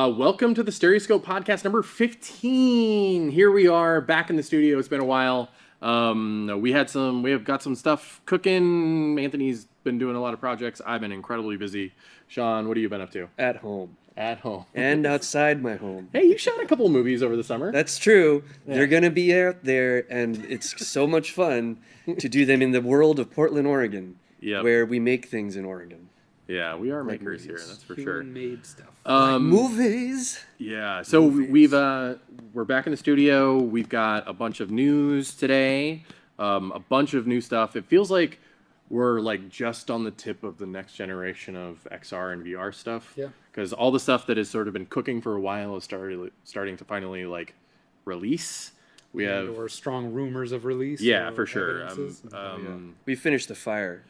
Welcome to the Stereoscope podcast number 15. Here we are back in the studio. It's been a while. We have got some stuff cooking. Anthony's been doing a lot of projects. I've been incredibly busy. Sean, what have you been up to? At home. At home. And outside my home. Hey, you shot a couple movies over the summer. That's true. Yeah. They're going to be out there, and it's so much fun to do them in the world of Portland, Oregon, where we make things in Oregon. Yeah, we are makers here, that's for sure. Made stuff. Movies. Yeah, so we're back in the studio. We've got a bunch of news today, a bunch of new stuff. It feels like we're like just on the tip of the next generation of XR and VR stuff. Yeah. Because all the stuff that has sort of been cooking for a while is starting to finally like release. Or strong rumors of release. Yeah, for sure. We finished the fire.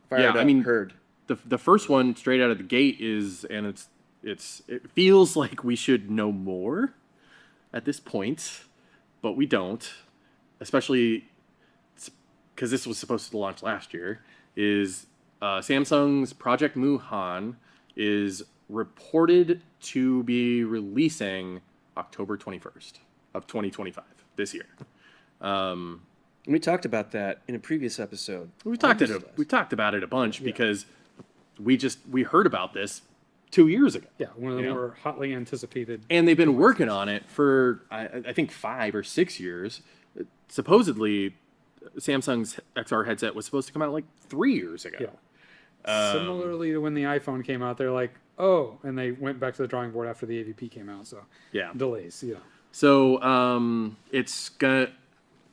Heard. The first one straight out of the gate it feels like we should know more at this point, but we don't, especially because this was supposed to launch last year. Is Samsung's Project Muhan is reported to be releasing October 21st of 2025 this year. We talked about that in a previous episode. We talked about it a bunch because we heard about this 2 years ago. Yeah, one of the more hotly anticipated. And they've been working on it for, I think, 5 or 6 years. Supposedly, Samsung's XR headset was supposed to come out like 3 years ago. Yeah. Similarly to when the iPhone came out, they're like, oh, and they went back to the drawing board after the AVP came out. So delays. Yeah. So it's gonna,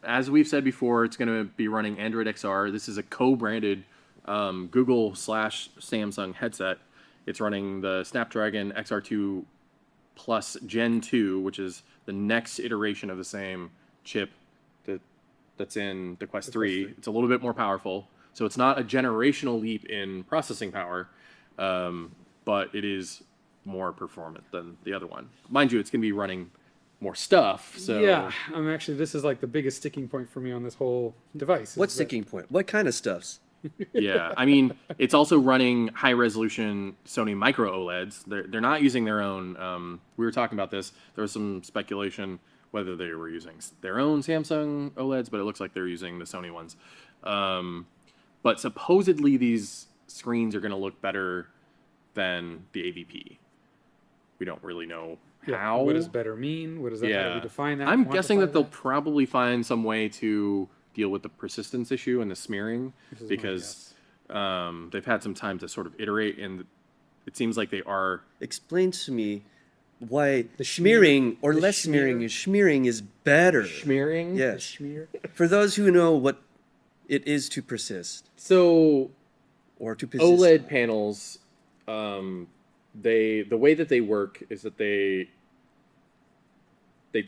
as we've said before, it's gonna be running Android XR. This is a co-branded Google/Samsung headset. It's running the Snapdragon XR2 Plus Gen 2, which is the next iteration of the same chip that's in the Quest 3. It's a little bit more powerful. So it's not a generational leap in processing power, but it is more performant than the other one. Mind you, it's going to be running more stuff. So yeah, this is like the biggest sticking point for me on this whole device. What sticking point? What kind of stuffs? Yeah, it's also running high-resolution Sony micro OLEDs. They're not using their own. We were talking about this. There was some speculation whether they were using their own Samsung OLEDs, but it looks like they're using the Sony ones. But supposedly these screens are going to look better than the AVP. We don't really know how. What does better mean? What does that? How do we define that? I'm guessing that they'll probably find some way to deal with the persistence issue and the smearing because they've had some time to sort of iterate, and it seems like they are. Explain to me why the smearing or less smearing is better. Smearing? Yes. For those who know what it is to persist. So, or to persist. OLED panels, the way that they work is that they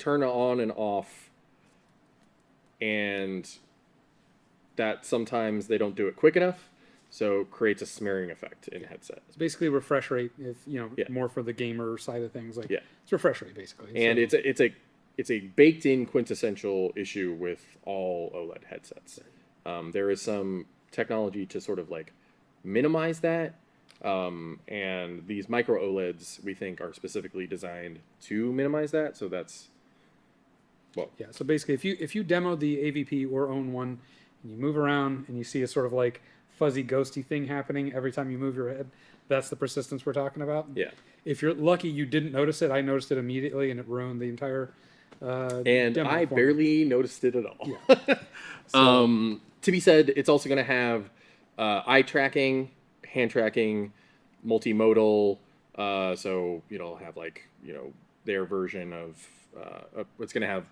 turn on and off, and that sometimes they don't do it quick enough, so it creates a smearing effect in headset. It's basically refresh rate, more for the gamer side of things. It's refresh rate basically. And so it's a baked-in quintessential issue with all OLED headsets. There is some technology to sort of like minimize that, and these micro OLEDs we think are specifically designed to minimize that. So that's So basically, if you demo the AVP or own one, and you move around and you see a sort of like fuzzy ghosty thing happening every time you move your head, that's the persistence we're talking about. Yeah. If you're lucky you didn't notice it, I noticed it immediately and it ruined the entire and I barely noticed it at all. Yeah. To be said, it's also going to have eye tracking, hand tracking, multimodal. So it'll have their version of it's going to have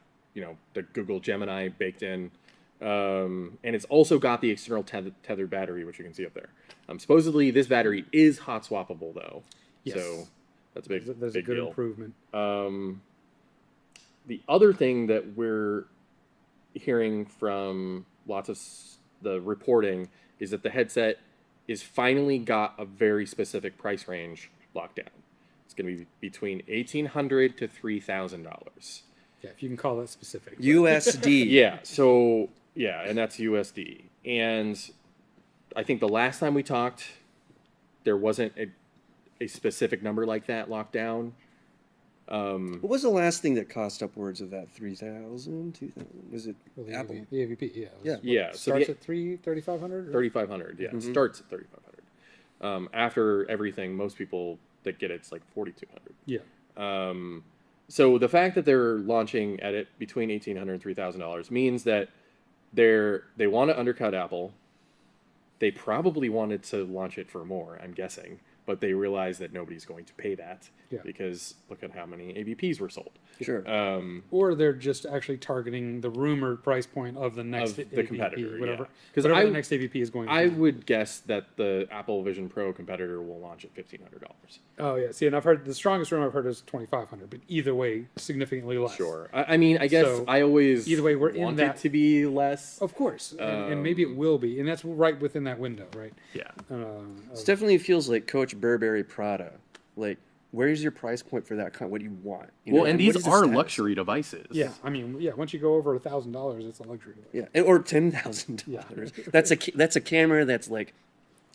the Google Gemini baked in. And it's also got the external tethered battery, which you can see up there. Supposedly, this battery is hot swappable, though. Yes. So that's a big There's big a good deal. improvement. The other thing that we're hearing from lots of the reporting is that the headset is finally got a very specific price range locked down. It's going to be between $1,800 to $3,000. Yeah, if you can call that specific. USD. And that's USD. And I think the last time we talked, there wasn't a specific number like that locked down. What was the last thing that cost upwards of that 3,000, 2,000? Was it Well, the Apple? The AVP, yeah. Yeah. Yeah, so Starts the- at 3,500. 3,500. Yeah, it starts at 3,500. After everything, most people that get it's like 4,200. Yeah. So the fact that they're launching at it between $1,800 and $3,000 means that they want to undercut Apple. They probably wanted to launch it for more, I'm guessing, but they realized that nobody's going to pay that because look at how many AVPs were sold. Sure. Or they're just actually targeting the rumored price point of the next Of the AVP, competitor, whatever. yeah. Because I- the next AVP is going to I be. would guess that the Apple Vision Pro competitor will launch at $1,500. Oh yeah, see, and I've heard the strongest rumor I've heard is 2,500, but either way, significantly less. Sure. I mean, I guess So, I always either way, we're in want that- it to be less. Of course, and maybe it will be, and that's right within that window, right? Yeah. It definitely feels like Coach Burberry Prada. Like, where's your price point for that? What do you want? You Well, know, and what these is the are status? luxury devices. Yeah, I mean, yeah, once you go over $1,000, it's a luxury device. Yeah, or $10,000. That's a camera that's like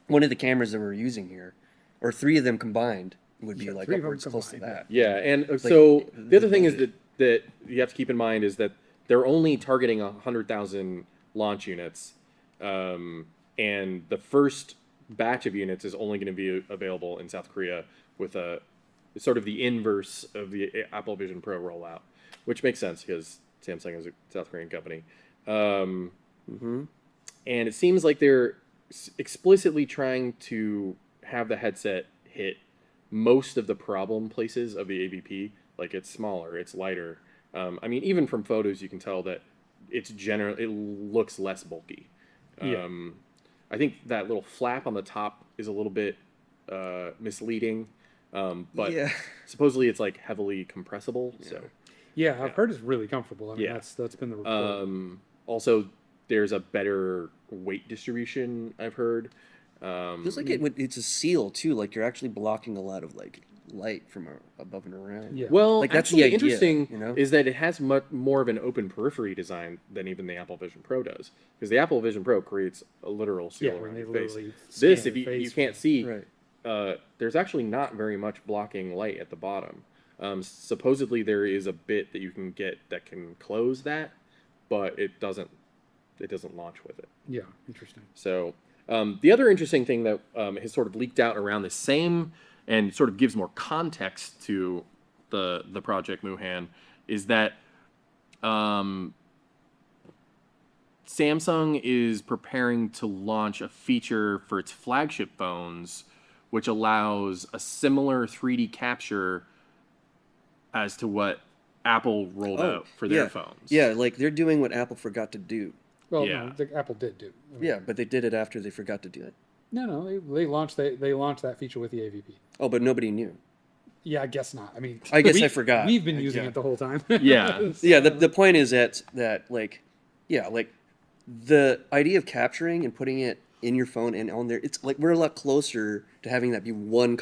one of the cameras that we're using here, or three of them combined would be like three of them upwards close to combined, that. Yeah, and so the other thing is budget. that you have to keep in mind is that they're only targeting 100,000 launch units, and the first batch of units is only going to be available in South Korea with a sort of the inverse of the Apple Vision Pro rollout, which makes sense because Samsung is a South Korean company. And it seems like they're explicitly trying to have the headset hit most of the problem places of the AVP. Like it's smaller, it's lighter. I mean, even from photos, you can tell that it looks less bulky. Yeah. I think that little flap on the top is a little bit misleading, but Yeah. supposedly it's like heavily compressible. So Yeah, I've heard it's really comfortable. I mean, Yeah. that's been the report. also there's a better weight distribution, I've heard. Feels like it's a seal too. Like you're actually blocking a lot of like light from above and around. Yeah. Well, Like, that's the actually, idea, interesting you know? is that it has much more of an open periphery design than even the Apple Vision Pro does. Because the Apple Vision Pro creates a literal seal Yeah, when around they your face. literally This, scan if your you face. can't see, Right. there's actually not very much blocking light at the bottom. Supposedly there is a bit that you can get that can close that, but it doesn't launch with it. Yeah, interesting. So the other interesting thing that has sort of leaked out around the same and sort of gives more context to the Project Muhan is that Samsung is preparing to launch a feature for its flagship phones, which allows a similar 3D capture as to what Apple rolled out for their phones. Yeah, like they're doing what Apple forgot to do. Well, Yeah. no, Apple did do. I mean, Yeah, but they did it after they forgot to do it. No, they launched that feature with the AVP. Oh, but nobody knew. Yeah, I guess not. I mean, I guess I forgot. We've been using Yeah. it the whole time. Yeah. Yeah, the point is that like, yeah, like the idea of capturing and putting it in your phone and on there, it's like we're a lot closer to having that be one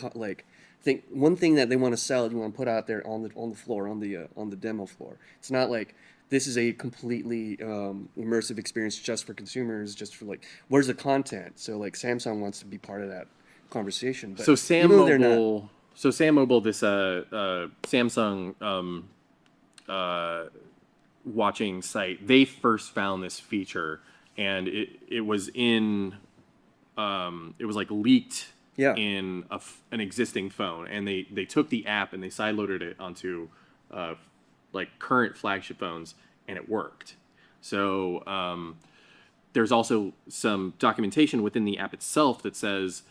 one thing that they want to sell. You want to put out there on the floor on the demo floor. It's not like this is a completely immersive experience just for consumers, just for like where's the content. So like Samsung wants to be part of that conversation. But So Sam even though they're not- Mobile, this Samsung watching site, they first found this feature, and it was in it was like leaked Yeah. in an existing phone, and they took the app and they sideloaded it onto like current flagship phones, and it worked. So there's also some documentation within the app itself that says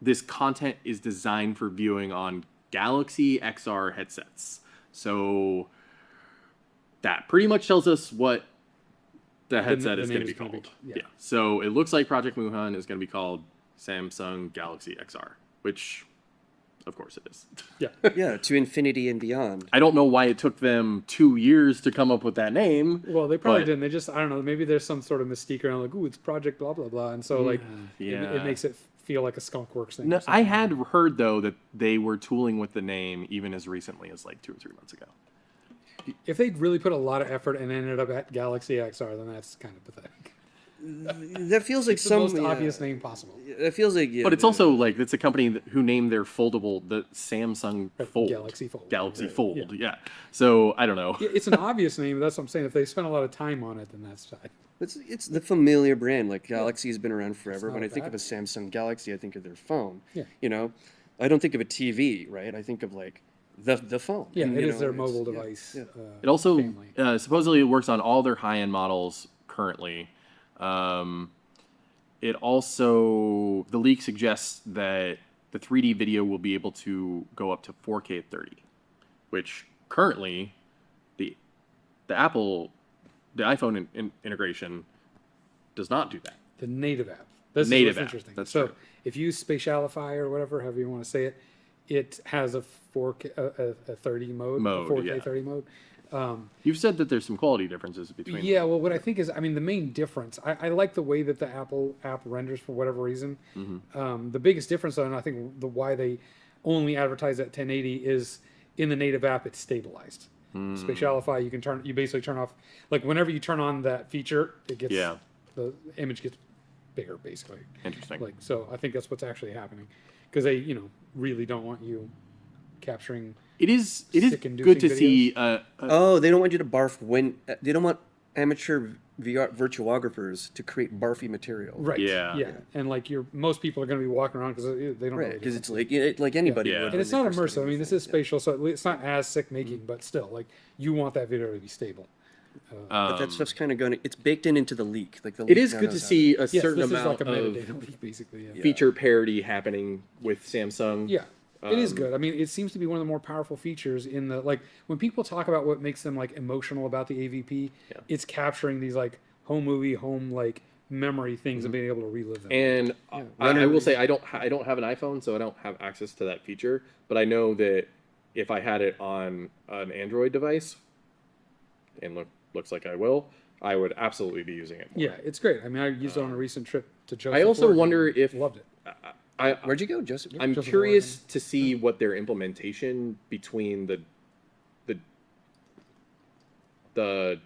this content is designed for viewing on Galaxy XR headsets. So that pretty much tells us what the headset the is name going to is be gonna be- called. yeah. Yeah. So it looks like Project Muhan is going to be called Samsung Galaxy XR, which of course it is. Yeah. yeah, to infinity and beyond. I don't know why it took them 2 years to come up with that name. Well, they probably But- didn't. They just, I don't know, maybe there's some sort of mystique around like, ooh, it's Project blah, blah, blah. And so, like, Yeah. it makes it feel like a Skunk Works thing. No, or something. I had heard though that they were tooling with the name even as recently as like 2 or 3 months ago. If they'd really put a lot of effort and ended up at Galaxy XR, then that's kind of pathetic. That feels like It's the some most obvious name possible. It feels like But it's also like it's a company who named their foldable the Samsung Fold. Galaxy Fold. Galaxy Right. Fold, yeah. So I don't know. Yeah, it's an obvious name. That's what I'm saying. If they spent a lot of time on it, then that's fine. it's the familiar brand. Like Galaxy has been around forever. not When a I think of a bad Samsung Galaxy, I think of their phone. Yeah. You know, I don't think of a TV, right? I think of like the phone. Yeah, And, it you is know, their it's- mobile yeah, device. yeah. It also family. supposedly works on all their high-end models currently. It also the leak suggests that the 3D video will be able to go up to 4K at 30, which currently the the iPhone integration does not do that. The native app. This Native is what's app, interesting. that's so true. if you use Spatialify or whatever, however you want to say it, it has a 4K, a 30 mode, Mode, a 4K yeah. 30 mode. You've said that there's some quality differences between Yeah, them. well, what I think is, I mean, the main difference, I like the way that the Apple app renders for whatever reason. The biggest difference, though, and I think the why they only advertise at 1080 is in the native app, it's stabilized. Spatialify, you basically turn off, like whenever you turn on that feature, it gets, Yeah. the image gets bigger, basically. Interesting. Like, so I think that's what's actually happening. Because they, really don't want you capturing. It is Sick-inducing good to see. Oh, they don't want you to barf when they don't want amateur VR virtuographers to create barfy material. Right. Yeah. Yeah. And like most people are going to be walking around because they don't Right, really because do it's like anybody Yeah. would. And And it's when not they first immersive. I get mean, this into is spatial, so it's not as sick making, but still, like you want that video to be stable. But that stuff's kind of going. It's baked into the leak. Like the it leak is now good to knows how see a Yes, certain this is amount like a of metadata leak, basically. Yeah. feature parity happening with Samsung. Yeah. It is good. I mean, it seems to be one of the more powerful features in the like when people talk about what makes them like emotional about the AVP, Yeah. it's capturing these like home like memory things and being able to relive them. And I will say I don't have an iPhone, so I don't have access to that feature. But I know that if I had it on an Android device, and looks like I will, I would absolutely be using it more. Yeah, it's great. I mean, I used it on a recent trip to Joseph. I also Oregon, wonder and if loved it. Where'd you go, Joseph? I'm Joseph curious Oregon. to see what their implementation between the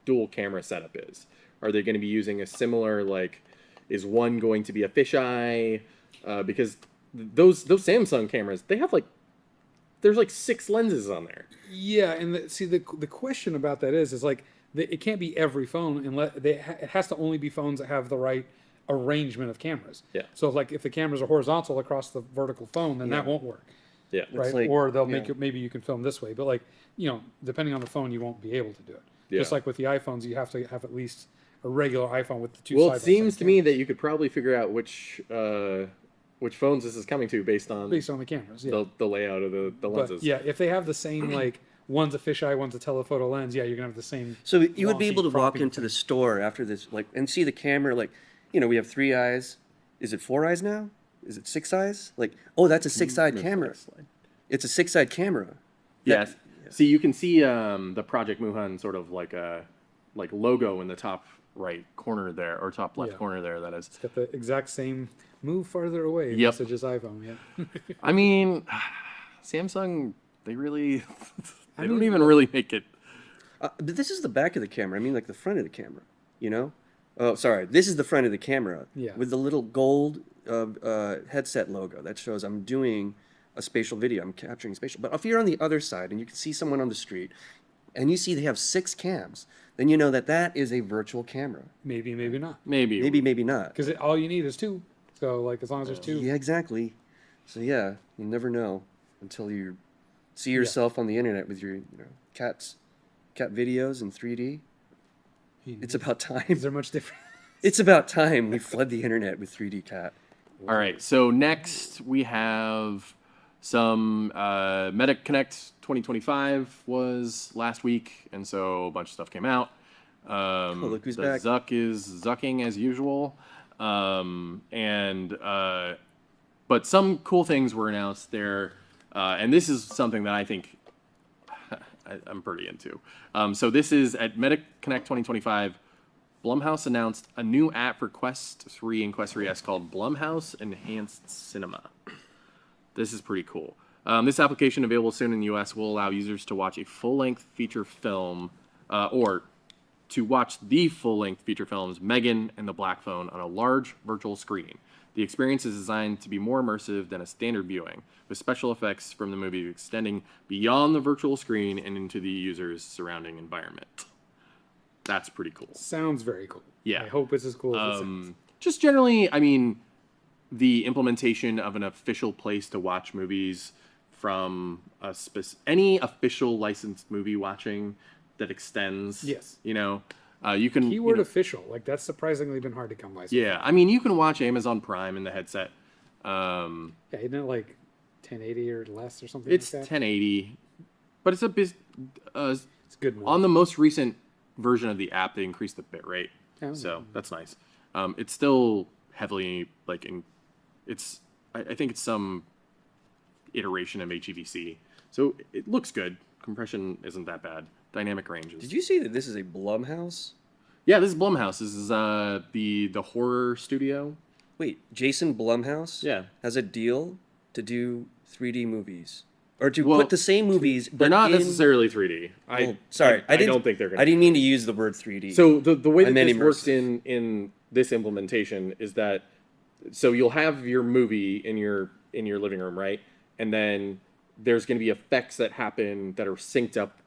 dual camera setup is. Are they going to be using a similar like? Is one going to be a fisheye? Because those Samsung cameras, they have there's like 6 lenses on there. Yeah, and the question about that is like it can't be every phone unless it has to only be phones that have the right arrangement of cameras. Yeah. So like if the cameras are horizontal across the vertical phone, then that won't work. Yeah. Right. like- or they'll make yeah. it maybe you can film this way, but like depending on the phone, you won't be able to do it. Just Yeah. like with the iPhones, you have to have at least a regular iPhone with the two. Well, it side-by-side seems to me cameras. that you could probably figure out which phones this is coming to based on based on the cameras. Yeah. the layout of the lenses. But yeah, if they have the same like one's a fisheye, one's a telephoto lens, yeah, you're gonna have the same. So you would be wonky able to walk cropping into thing. the store after this, like, and see the camera. Like, we have 3 eyes. Is it 4 eyes now? Is it 6 eyes? Like, oh, that's a 6-eyed camera. It's a 6-eyed camera. Yes. See, you can see the Project Muhan sort of like a logo in the top right corner there, or top left Yeah. corner there. That is. It's got the exact same move farther away Yep. message as iPhone. Yeah. I mean, Samsung, they really, they don't mean, even really make it. But this is the back of the camera. I mean, like the front of the camera. Oh, sorry. This is the front of the camera. Yeah. With the little gold headset logo that shows I'm doing a spatial video. I'm capturing spatial. But if you're on the other side and you can see someone on the street, and you see they have 6 cams, then you know that is a virtual camera. Maybe not. Maybe. Maybe not. Because all you need is 2. So like as long as there's 2. Yeah, exactly. So yeah, you never know until you see yourself on the internet with your cat videos in 3D. It's about time. Is there much difference? It's about time we flood the internet with 3D cat. All right. So next we have some Meta Connect 2025 was last week, and so a bunch of stuff came out. look who's the back. Zuck is zucking as usual, but some cool things were announced there, and this is something that I think I'm pretty into. So this is at Meta Connect 2025. Blumhouse announced a new app for Quest 3 and Quest 3S called Blumhouse Enhanced Cinema. This is pretty cool. This application, available soon in the US, will allow users to watch a full-length feature film, or to watch the full-length feature films Megan and the Black Phone on a large virtual screen. The experience is designed to be more immersive than a standard viewing, with special effects from the movie extending beyond the virtual screen and into the user's surrounding environment. That's pretty cool. Sounds very cool. Yeah. I hope it's as cool as it sounds. Just generally, I mean, the implementation of an official place to watch movies from any official licensed movie watching that extends. Yes. You know, you can Keyword official. Like, that's surprisingly been hard to come by. Yeah, I mean, you can watch Amazon Prime in the headset. Yeah, isn't it like 1080 or less or something It's like that? 1080, but it's It's good enough. on the most recent version of the app, they increased the bit rate, Oh. so that's nice. It's still heavily I think it's some iteration of HEVC, so it looks good. Compression isn't that bad. Dynamic range is. Did you see that this is a Blumhouse? Yeah, this is Blumhouse. This is the horror studio. Wait, Jason Blumhouse Yeah. has a deal to do 3D movies. Or to Well, put the same movies, but They're not in... necessarily 3D. Oh, sorry, I don't think they're going to. I didn't mean to use the word 3D. So the way I that meant this works immersive. in this implementation is that so you'll have your movie in your living room, right? And then there's going to be effects that happen that are synced up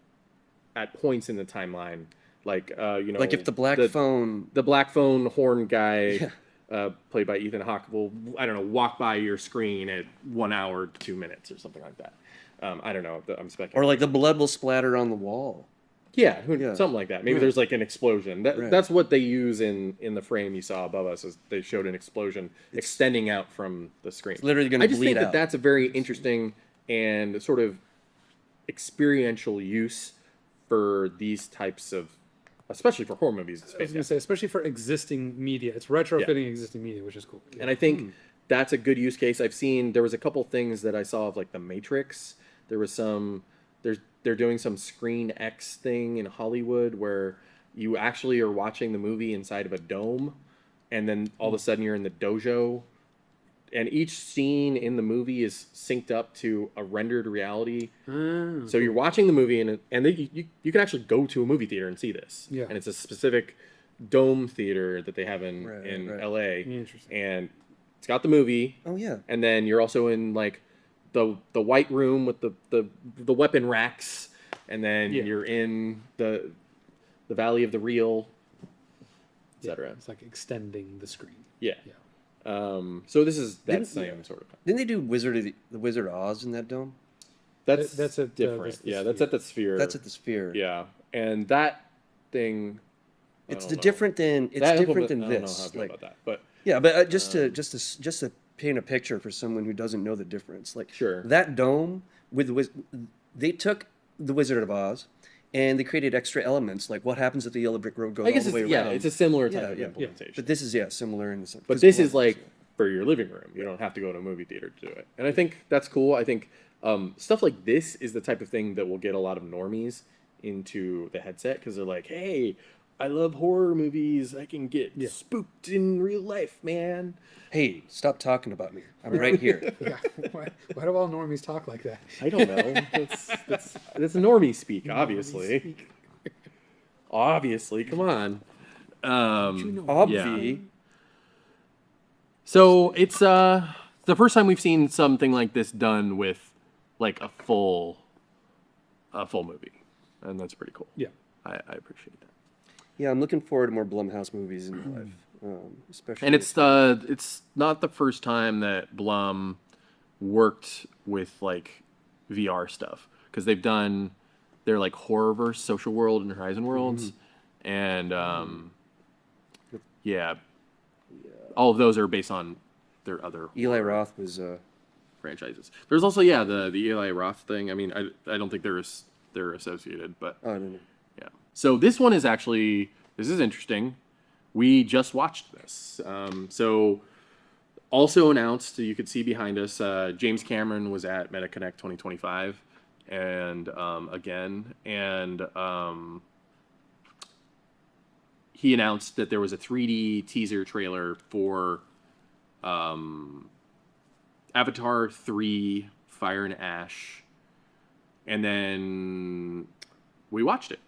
at points in the timeline, like like if the black phone... the black phone horn guy, Yeah. played by Ethan Hawke, will walk by your screen at 1 hour 2 minutes or something like that. I don't know. I'm speculating. Or like the blood will splatter on the wall. Yeah, Yeah. something like that. Maybe Right. there's like an explosion. Right. That's what they use in the frame you saw above us. Is they showed an explosion extending out from the screen. It's literally gonna I just bleed think that out. that's a very interesting and sort of experiential use for these types of, especially for horror movies. I was going to say, especially for existing media. It's retrofitting existing media, which is cool. And I think that's a good use case. There was a couple things that I saw of like The Matrix. There was they're doing some Screen X thing in Hollywood where you actually are watching the movie inside of a dome, and then all of a sudden you're in the dojo, and each scene in the movie is synced up to a rendered reality. So you're watching the movie, and you can actually go to a movie theater and see this. Yeah. And it's a specific dome theater that they have in Right. LA. Interesting. And it's got the movie. Oh, yeah. And then you're also in like the white room with the weapon racks, and then Yeah. you're in the Valley of the Real, etc. It's like extending the screen. Yeah. Yeah. So this is that Didn't- same sort of. Didn't they do the Wizard of Oz in that dome? That's at, different. the Yeah, that's Sphere. at the Sphere. That's at the Sphere. Yeah, and that thing. I It's don't know. different than That different than implement- I don't know how I this. feel Like, about that, but yeah, but just to paint a picture for someone who doesn't know the difference, like Sure. that dome with they took the Wizard of Oz, and they created extra elements like what happens if the yellow brick road goes I all guess the way it's around. it's a similar type Yeah, of yeah. implementation. But this is similar in the sense. But this is like for your living room. You don't have to go to a movie theater to do it. And I think that's cool. I think stuff like this is the type of thing that will get a lot of normies into the headset because they're like, hey, I love horror movies. I can get spooked in real life, man. Hey, stop talking about me. I'm right here. Yeah. Why do all normies talk like that? I don't know. That's normie speak, obviously. Obviously, come on. Obvi. So it's the first time we've seen something like this done with like a full movie, and that's pretty cool. Yeah. I appreciate that. Yeah, I'm looking forward to more Blumhouse movies in my life, especially. And it's not the first time that Blum worked with like VR stuff because they've done their like Horrorverse, Social World, and Horizon Worlds, and all of those are based on their other Eli Roth was. franchises. There's also the Eli Roth thing. I mean, I don't think they're associated, but Oh, no. yeah. So this one is actually this is interesting. We just watched this. So also announced, you could see behind us, James Cameron was at MetaConnect 2025, and he announced that there was a 3D teaser trailer for Avatar 3 Fire and Ash, and then we watched it,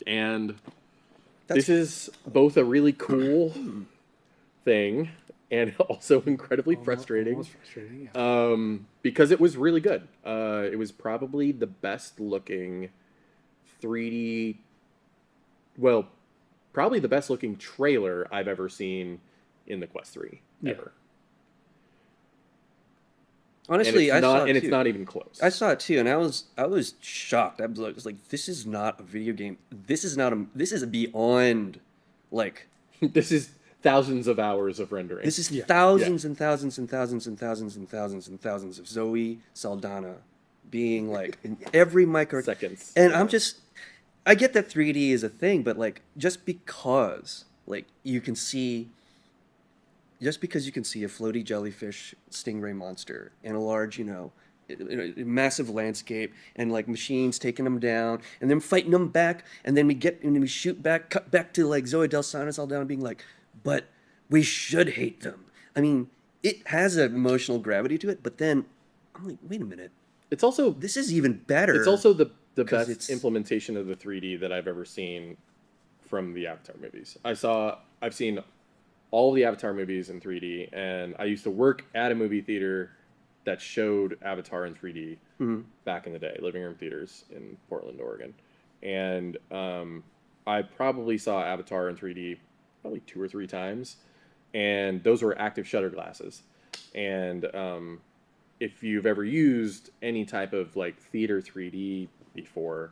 and This is both a really cool thing and also incredibly frustrating. Almost frustrating. Yeah. Because it was really good. It was probably the best looking 3D. Well, probably the best looking trailer I've ever seen in the Quest 3 ever. Honestly, I saw it and too. it's not even close. I saw it too, and I was shocked. I was like, this is not a video game. This is not a. This is beyond, like. This is thousands of hours of rendering. This is thousands and thousands and thousands and thousands and thousands and thousands of Zoe Saldana being like in every micro seconds. And I'm just, I get that 3D is a thing, but like just because you can see a floaty jellyfish stingray monster and a large, massive landscape and like machines taking them down and then fighting them back, and then we shoot back, cut back to like Zoe Saldana being like, but we should hate them. I mean, it has an emotional gravity to it, but then I'm like, wait a minute. It's also This is even better. It's also the 'cause best it's- implementation of the 3D that I've ever seen from the Avatar movies. I've seen all the Avatar movies in 3D, and I used to work at a movie theater that showed Avatar in 3D back in the day, living room theaters in Portland, Oregon. And I probably saw Avatar in 3D probably 2 or 3 times, and those were active shutter glasses. And if you've ever used any type of like theater 3D before,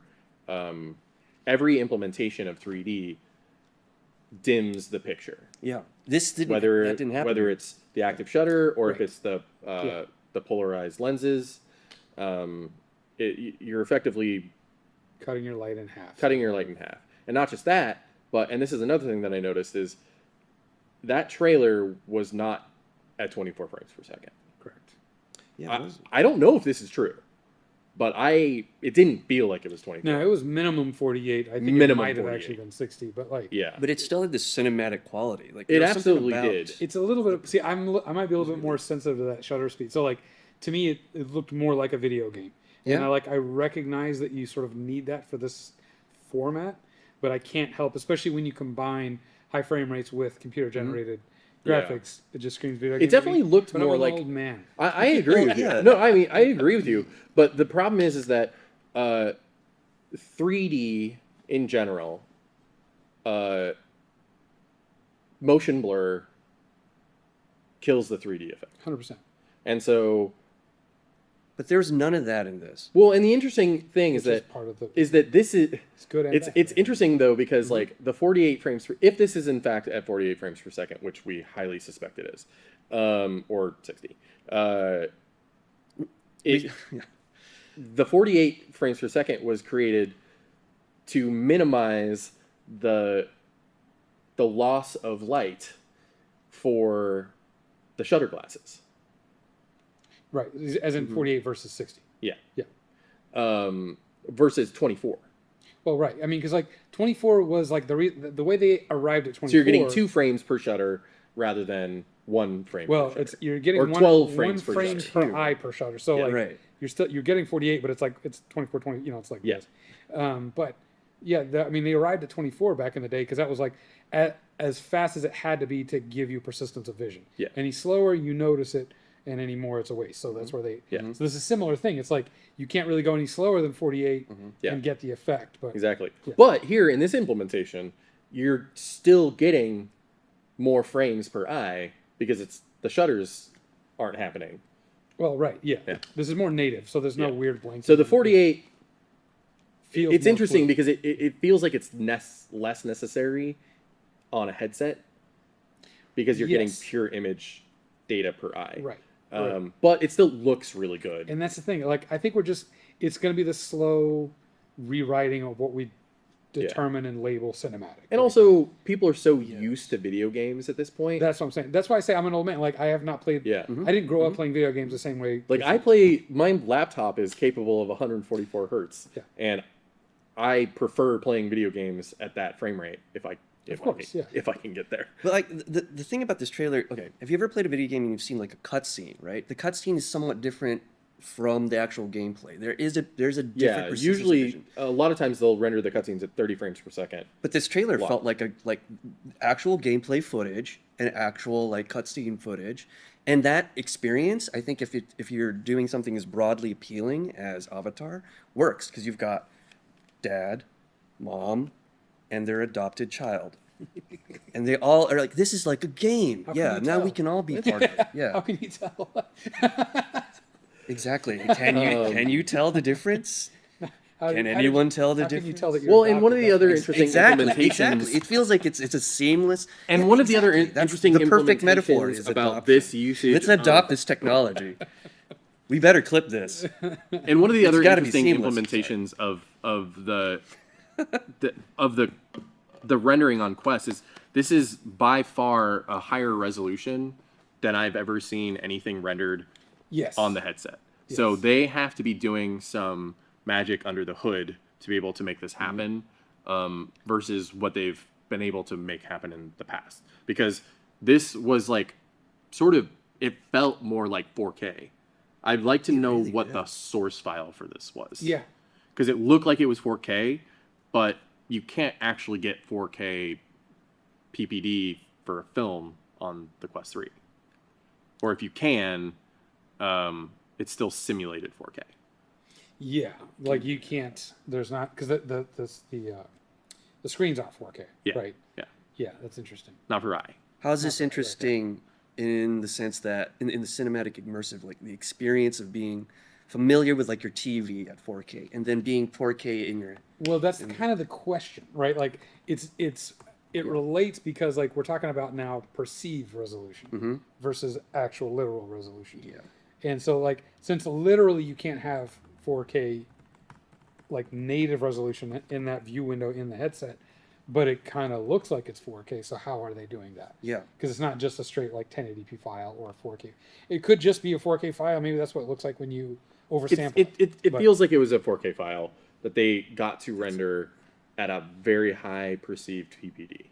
every implementation of 3D dims the picture. Yeah. That didn't happen. Whether it's the active shutter or if Right. it's the polarized lenses, you're effectively Cutting your light in half. And not just that, and this is another thing that I noticed is that trailer was not at 24 frames per second. Correct. Yeah. I don't know if this is true, but it didn't feel like it was 24. No, it was minimum 48. I think Minimum it might have 48. actually been 60, but like, Yeah, But it still had this cinematic quality. Like it there was something absolutely about- did. it's a little bit. See, I might be a little bit more sensitive to that shutter speed. So like, to me, it looked more like a video game. Yeah. And I recognize that you sort of need that for this format, but I can't help, especially when you combine high frame rates with computer generated graphics. It just screams video game. It definitely to me, looked but I'm more an like old man. I agree with you. Yeah. No, I mean I agree with you. But the problem is that 3D in general, motion blur kills the 3D effect. 100%. And so, But there's none of that in this. well, and the interesting thing is Which is that part of the. this is It's good. And it's bad. interesting though because like the 48 frames per, if this is in fact at 48 frames per second, which we highly suspect it is, or 60, the 48 frames per second was created to minimize the loss of light for the shutter glasses. Right, as in 48 versus 60. Yeah. Yeah. Versus 24. Well, right. I mean, because like 24 was like the way they arrived at 24. So you're getting 2 frames per shutter rather than 1 frame. Well, per shutter. you're getting or 12 frames one per frame shutter. per eye per shutter. So Yeah, like right. you're getting 48, but it's 24, 20. It's like Yeah. this. But yeah, I mean, they arrived at 24 back in the day because that was like as fast as it had to be to give you persistence of vision. Yeah. Any slower, you notice it, and any more, it's a waste. So that's where they. Yeah. So this is a similar thing. It's like you can't really go any slower than 48 Yeah. and get the effect. But Exactly. Yeah. But here in this implementation, you're still getting more frames per eye because the shutters aren't happening. well, right, yeah. Yeah. This is more native, so there's no Yeah. weird blank. So the 48, feels it's more interesting fluid. because it feels like it's less necessary on a headset because you're getting Yes. pure image data per eye. Right. But it still looks really good. And that's the thing. Like, I think it's going to be the slow rewriting of what we determine and label cinematic. And also, people are so used to video games at this point. That's what I'm saying. That's why I say I'm an old man. Like, I have not played. Yeah. I didn't grow up playing video games the same way. Like my laptop is capable of 144 hertz, Yeah. and I prefer playing video games at that frame rate if I can get there. But like the thing about this trailer, okay, have you ever played a video game and you've seen like a cutscene, right? The cutscene is somewhat different from the actual gameplay. There's a different Yeah, persistence usually division. a lot of times they'll render the cutscenes at 30 frames per second. But this trailer Wow. felt like actual gameplay footage and actual like cutscene footage, and that experience. I think if you're doing something as broadly appealing as Avatar, works because you've got dad, mom, and their adopted child, and they all are like, this is like a game. How can Yeah, you now we tell? can all be part of it. How Yeah, can you tell? exactly. Can you tell the difference? Can How anyone tell the how can you difference? tell that you're Well, and one of adopted? the other That's- interesting Exactly, implementations, exactly. It feels like it's a seamless. and Yeah, one of the other exactly. That's interesting the perfect metaphor implementations is about adoption. this usage. Let's adopt this technology. We better clip this. And one of the It's other gotta be interesting seamless. implementations of the rendering on Quest is this is by far a higher resolution than I've ever seen anything rendered Yes. on the headset. So Yes. they have to be doing some magic under the hood to be able to make this happen, versus what they've been able to make happen in the past. Because this was like, sort of, it felt more like 4K. I'd like to know really what did. the source file for this was. Yeah. Because it looked like it was 4K, but you can't actually get 4K PPD for a film on the Quest 3. Or if you can, it's still simulated 4K. Yeah. Like you can't. There's not because the screen's not 4K. Yeah. Right. Yeah. Yeah. That's interesting. Not for eye. How's this interesting in the sense that in the cinematic immersive, like the experience of being familiar with like your TV at 4K and then being 4K in your Well, that's kind of the question, right? Like it relates because like we're talking about now perceived resolution versus actual literal resolution. Yeah. And so like since literally you can't have 4K like native resolution in that view window in the headset, but it kind of looks like it's 4K. So how are they doing that? Yeah. Because it's not just a straight like 1080p file or a 4K. It could just be a 4K file. Maybe that's what it looks like when you oversample. It But- feels like it was a 4K file that they got to render at a very high perceived PPD.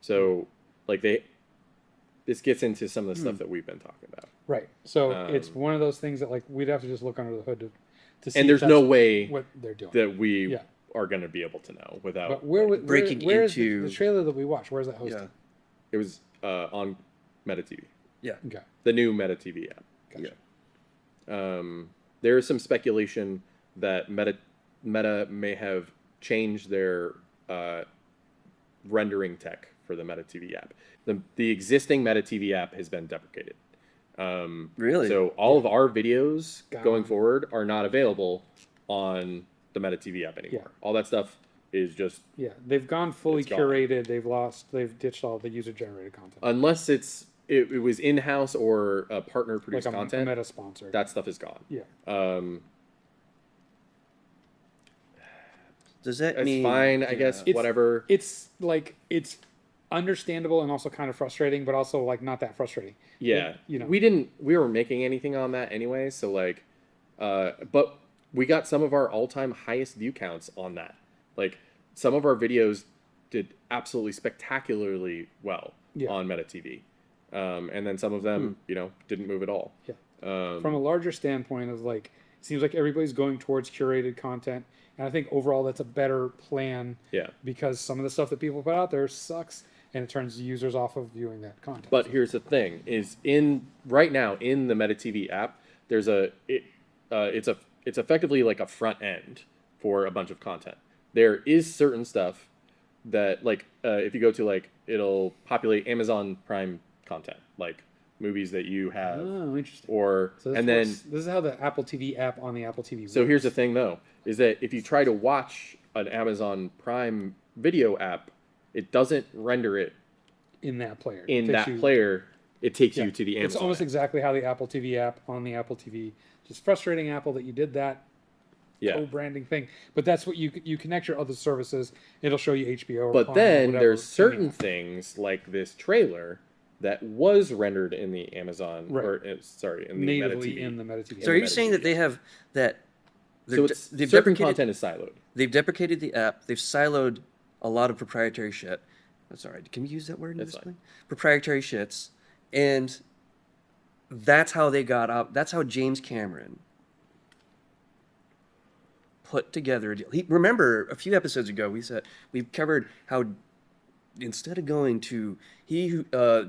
So, like this gets into some of the stuff that we've been talking about. Right. So it's one of those things that like we'd have to just look under the hood to see. And if there's that's no way what they're doing. that we Yeah. are going to be able to know without. But where breaking where's into- the trailer that we watched? Where's that hosted? Yeah. It was on Meta TV, Yeah. Okay. the new Meta TV app. Gotcha. There is some speculation that Meta may have changed their rendering tech for the Meta TV app. The existing Meta TV app has been deprecated. Really? So all of our videos Gone. going forward are not available on the Meta TV app anymore. Yeah. All that stuff is just, Yeah, they've gone fully It's gone. curated. They've ditched all the user generated content. unless it was in-house or partner Like produced a content, meta sponsor. that stuff is gone. Yeah. Does that It's mean fine, I guess. It's- Whatever. It's like it's understandable and also kind of frustrating, but also like not that frustrating. Yeah, you know. we weren't making anything on that anyway, so like, but we got some of our all-time highest view counts on that. Like, some of our videos did absolutely spectacularly well Yeah. on Meta TV, and then some of them, didn't move at all. Yeah. From a larger standpoint of like, it seems like everybody's going towards curated content, and I think overall that's a better plan. Yeah. Because some of the stuff that people put out there sucks, and it turns users off of viewing that content. But here's the thing: is right now in the Meta TV app, there's it's effectively like a front end for a bunch of content. There is certain stuff that like if you go to like it'll populate Amazon Prime content, like movies that you have, Oh, interesting. or So and then this is how the Apple TV app on the Apple TV. so works. here's the thing though, is that if you try to watch an Amazon Prime video app, it doesn't render it in that player. It in takes that you- player. It takes Yeah. you to the Amazon. It's almost app. exactly how the Apple TV app on the Apple TV. Just frustrating, Apple, that you did that Yeah. co-branding thing. But that's what you connect your other services. It'll show you HBO. Or But Prime or then whatever, there's certain anyway. things like this trailer that was rendered in the Amazon Right. or sorry, in the Meta natively TV. in the Meta TV. So are app. you Meta saying TV, that they have that? So it's They've certain deprecated. content is siloed. They've deprecated the app. They've siloed a lot of proprietary shit. That's all right. Can we use that word in That's this fine. thing? Proprietary shits, and that's how they got up. That's how James Cameron put together a deal. Remember a few episodes ago we covered how instead of going to a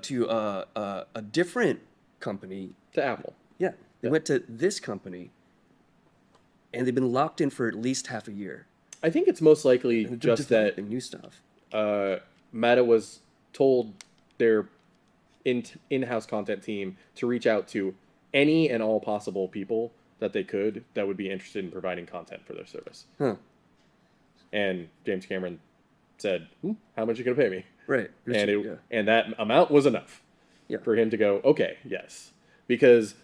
different company, To Apple. yeah, they went to this company, and they've been locked in for at least half a year. I think it's most likely And they're just that developing new stuff. Meta was told their in-house content team to reach out to any and all possible people that they could that would be interested in providing content for their service. Huh. And James Cameron said, "How much are you going to pay me?" Right. And that amount was enough Yeah. for him to go, "Okay, yes." Because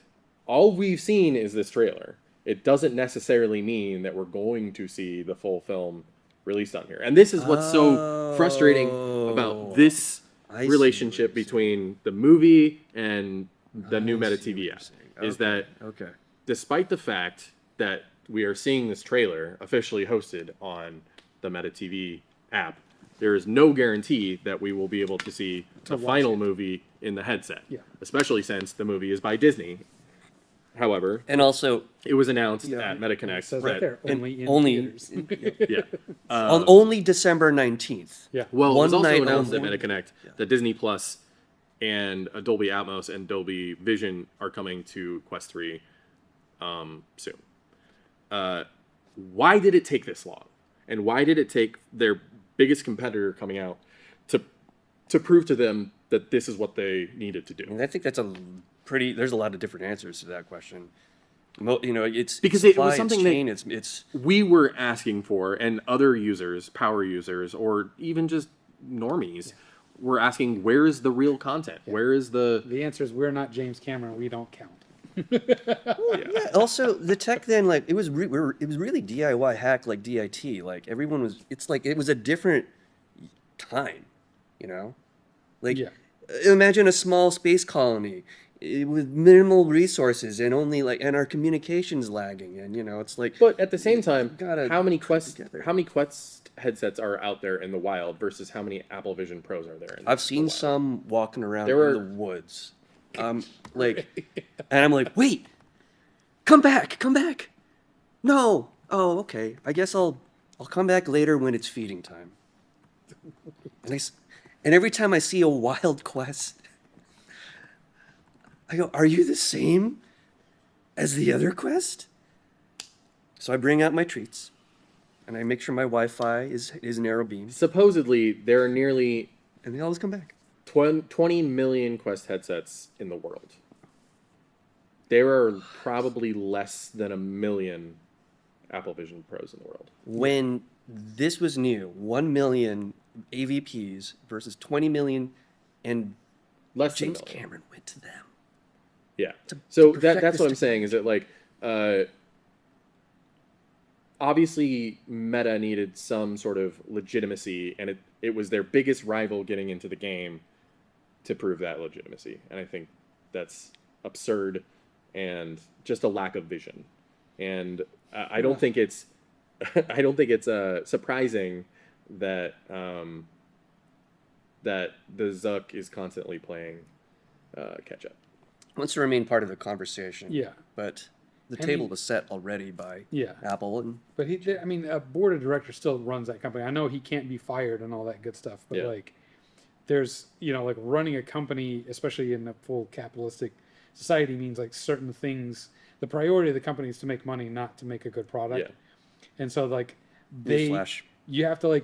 all we've seen is this trailer. It doesn't necessarily mean that we're going to see the full film released on here. And this is what's so frustrating about this I see relationship what you're between the movie and the new Meta TV app. Is that Okay. despite the fact that we are seeing this trailer officially hosted on the Meta TV app, there is no guarantee that we will be able to see the final movie in the headset. Yeah. Especially since the movie is by Disney. However, And also, it was announced Yeah. at It MetaConnect says that right there, and only in only- theaters. yeah. on only December 19th. Yeah. Well, it was One also night announced only. at MetaConnect that Disney Plus and Dolby Atmos and Dolby Vision are coming to Quest 3 soon. Why did it take this long? And why did it take their biggest competitor coming out to prove to them that this is what they needed to do? And I think that's there's a lot of different answers to that question. It's Because it was supply, it's something that- chain, it's We were asking for, and other users, power users, or even just normies, were asking, where is the real content? Where is the... The answer is we're not James Cameron. We don't count. yeah. Also, the tech then it was really DIY hack like DIT. Like everyone was. It's like it was a different time, you know. Like Yeah. imagine a small space colony with minimal resources and only and our communications lagging, and it's like. But at the same time, gotta how many put it Quest together. how many Quest headsets are out there in the wild versus how many Apple Vision Pros are there? I've seen some walking around There in were- the woods. And I'm like, wait, come back. No. Oh, okay. I guess I'll come back later when it's feeding time. And every time I see a wild Quest, I go, are you the same as the other Quest? So I bring out my treats, and I make sure my Wi-Fi is narrow beam, Supposedly, there are nearly and they always come back. 20 million Quest headsets in the world. There are probably less than 1 million Apple Vision Pros in the world. When this was new, 1 million AVPs versus 20 million, and Less than James 1 million. Cameron went to them. Yeah. to So perfect that's this what I'm saying, is that obviously Meta needed some sort of legitimacy, and it was their biggest rival getting into the game to prove that legitimacy. And I think that's absurd and just a lack of vision. And I don't think it's surprising that that the Zuck is constantly playing catch up. Wants to remain part of the conversation. Yeah. But the And table he- was set already by Yeah. Apple, and But a board of directors still runs that company. I know he can't be fired and all that good stuff, but Yeah. there's, running a company, especially in a full capitalistic society, means certain things. The priority of the company is to make money, not to make a good product. Yeah. And so Newsflash. you have to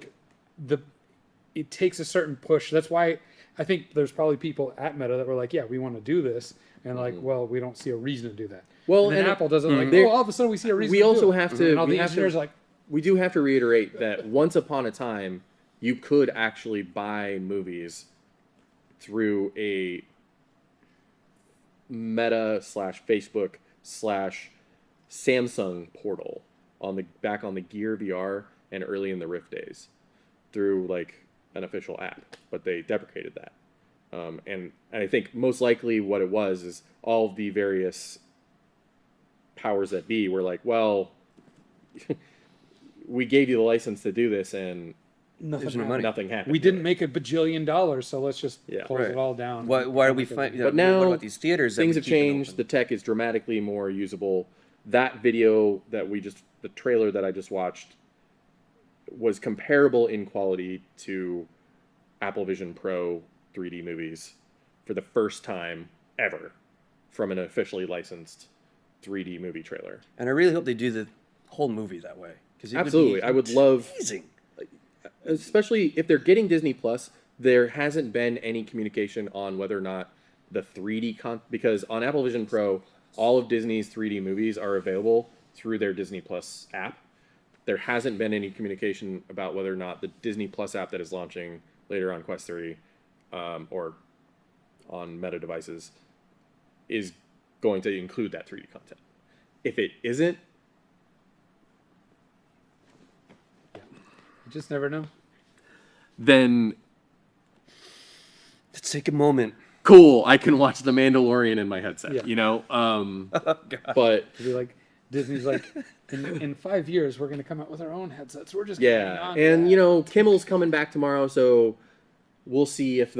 it takes a certain push. That's why I think there's probably people at Meta that were like, yeah, we want to do this. And well, we don't see a reason to do that. Well, and then and Apple does it there- all of a sudden we see a reason we to do also it. have to- And all we the have to- engineers are like, We do have to reiterate that once upon a time, you could actually buy movies through a Meta /Facebook /Samsung portal back on the Gear VR and early in the Rift days through an official app, but they deprecated that. And I think most likely what it was is all of the various powers that be were like, well, we gave you the license to do this, and Nothing There's no happened. money. Nothing happened. We didn't make $1 bajillion, so let's just Yeah. close Right. it all down. Why are we finding? But now what about these theaters? that things we have keep it changed. The open? tech is dramatically more usable. That video that the trailer that I just watched was comparable in quality to Apple Vision Pro 3D movies for the first time ever from an officially licensed 3D movie trailer. And I really hope they do the whole movie that way. Because Absolutely. I would love, amazing. especially if they're getting Disney Plus, there hasn't been any communication on whether or not the 3D because on Apple Vision Pro, all of Disney's 3D movies are available through their Disney Plus app. There hasn't been any communication about whether or not the Disney Plus app that is launching later on Quest 3 or on Meta devices is going to include that 3D content. If it isn't, You just never know. then Let's take a moment. cool, I can watch The Mandalorian in my headset, Yeah. you know? Oh, But It'd be like Disney's like, in 5 years we're going to come out with our own headsets. We're just gonna hang yeah, on to and that. you know, Kimmel's coming back tomorrow, so we'll see if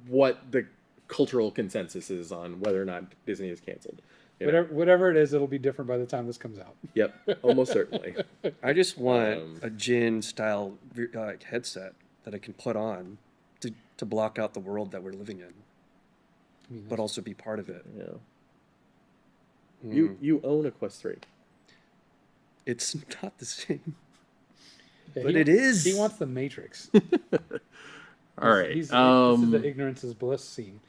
what the cultural consensus is on whether or not Disney is canceled. You know? Whatever it is, it'll be different by the time this comes out. Yep, almost certainly. I just want a Jin style headset that I can put on to block out the world that we're living in, I mean, but also be part of it. Yeah. You own a Quest 3. It's not the same. yeah, but he- it is. He wants the Matrix. All right. This is the ignorance is bliss scene.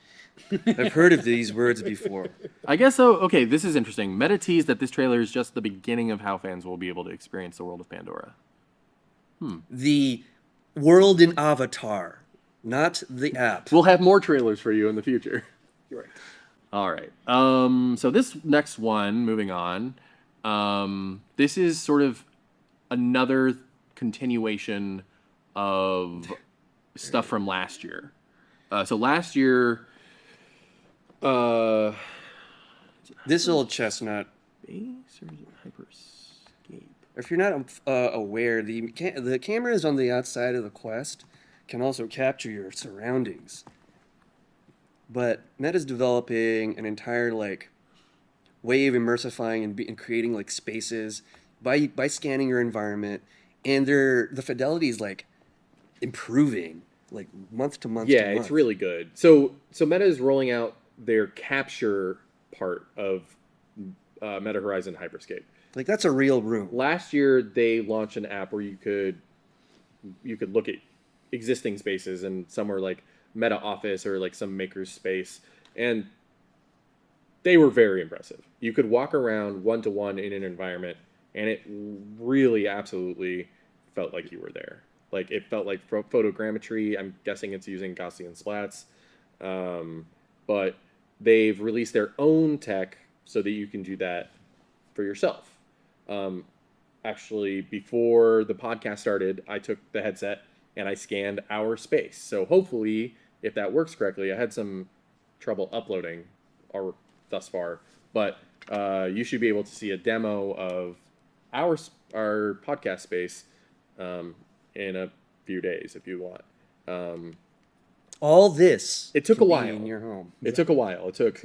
I've heard of these words before. I guess so. Okay, this is interesting. Meta teased that this trailer is just the beginning of how fans will be able to experience the world of Pandora. The world in Avatar, not the app. We'll have more trailers for you in the future. You're right. All right. So this next one, moving on, this is sort of another continuation of stuff from last year. So last year, This old chestnut. base or is it Hyperscape? If you're not aware, the cameras on the outside of the Quest can also capture your surroundings. But Meta's developing an entire way of immersifying and creating spaces by scanning your environment, and the fidelity is improving month to month. Yeah, to month. it's really good. So Meta is rolling out their capture part of Meta Horizon Hyperscape. that's a real room. Last year they launched an app where you could look at existing spaces, and somewhere like Meta Office or some maker's space, and they were very impressive. You could walk around one-to-one in an environment, and it really absolutely felt like you were there. It felt like photogrammetry. I'm guessing it's using Gaussian splats, but they've released their own tech so that you can do that for yourself. Actually, before the podcast started, I took the headset and I scanned our space. So hopefully, if that works correctly, I had some trouble uploading thus far, but you should be able to see a demo of our podcast space in a few days if you want. All this. It took can a be while. in your home. It took a while. It took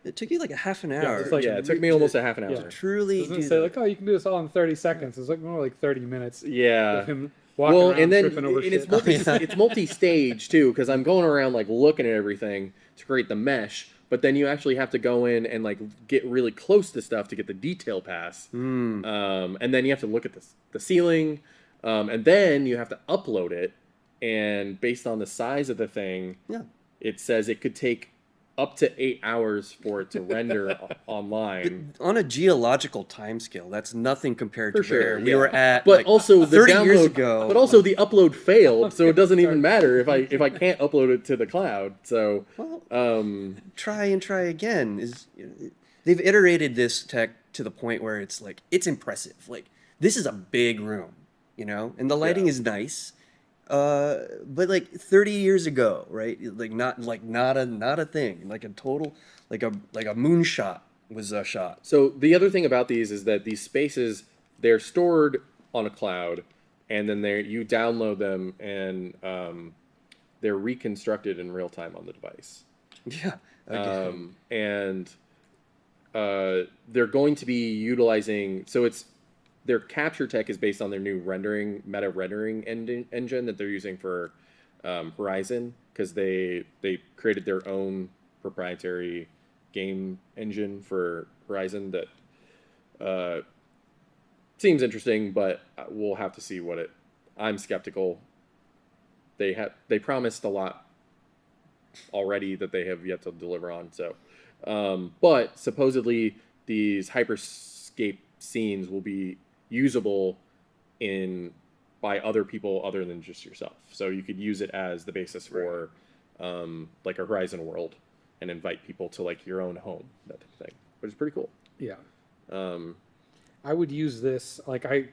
It took you a half an hour. it's like- it took me almost a half an hour. Yeah. truly Doesn't do it say that. oh, you can do this all in 30 seconds? It's more like 30 minutes. Yeah. Of him walking Well, around, and then tripping over and shit. it's multi-stage too, because I'm going around looking at everything to create the mesh, but then you actually have to go in and get really close to stuff to get the detail pass, and then you have to look at the ceiling, and then you have to upload it, and based on the size of the thing, Yeah. it says it could take up to 8 hours for it to render online. On a geological timescale, that's nothing compared For to sure, where we yeah. were at. But also the 30 download, years ago. But also the upload failed, so it doesn't even matter if I can't upload it to the cloud. So Well, try and try again. They've iterated this tech to the point where it's it's impressive. This is a big room, and the lighting Yeah. is nice. But 30 years ago, right? Not a thing. A total a moonshot was a shot. So the other thing about these is that these spaces, they're stored on a cloud, and then you download them, and they're reconstructed in real time on the device. Yeah. Again. And they're going to be utilizing, so it's their capture tech is based on their new meta rendering engine that they're using for Horizon, because they created their own proprietary game engine for Horizon that seems interesting, but we'll have to see what it. I'm skeptical. They promised a lot already that they have yet to deliver on. So, but supposedly these hyperscape scenes will be usable by other people other than just yourself. So you could use it as the basis for like a Horizon world and invite people to like your own home, that type of thing, which is pretty cool. Yeah. I would use this, like I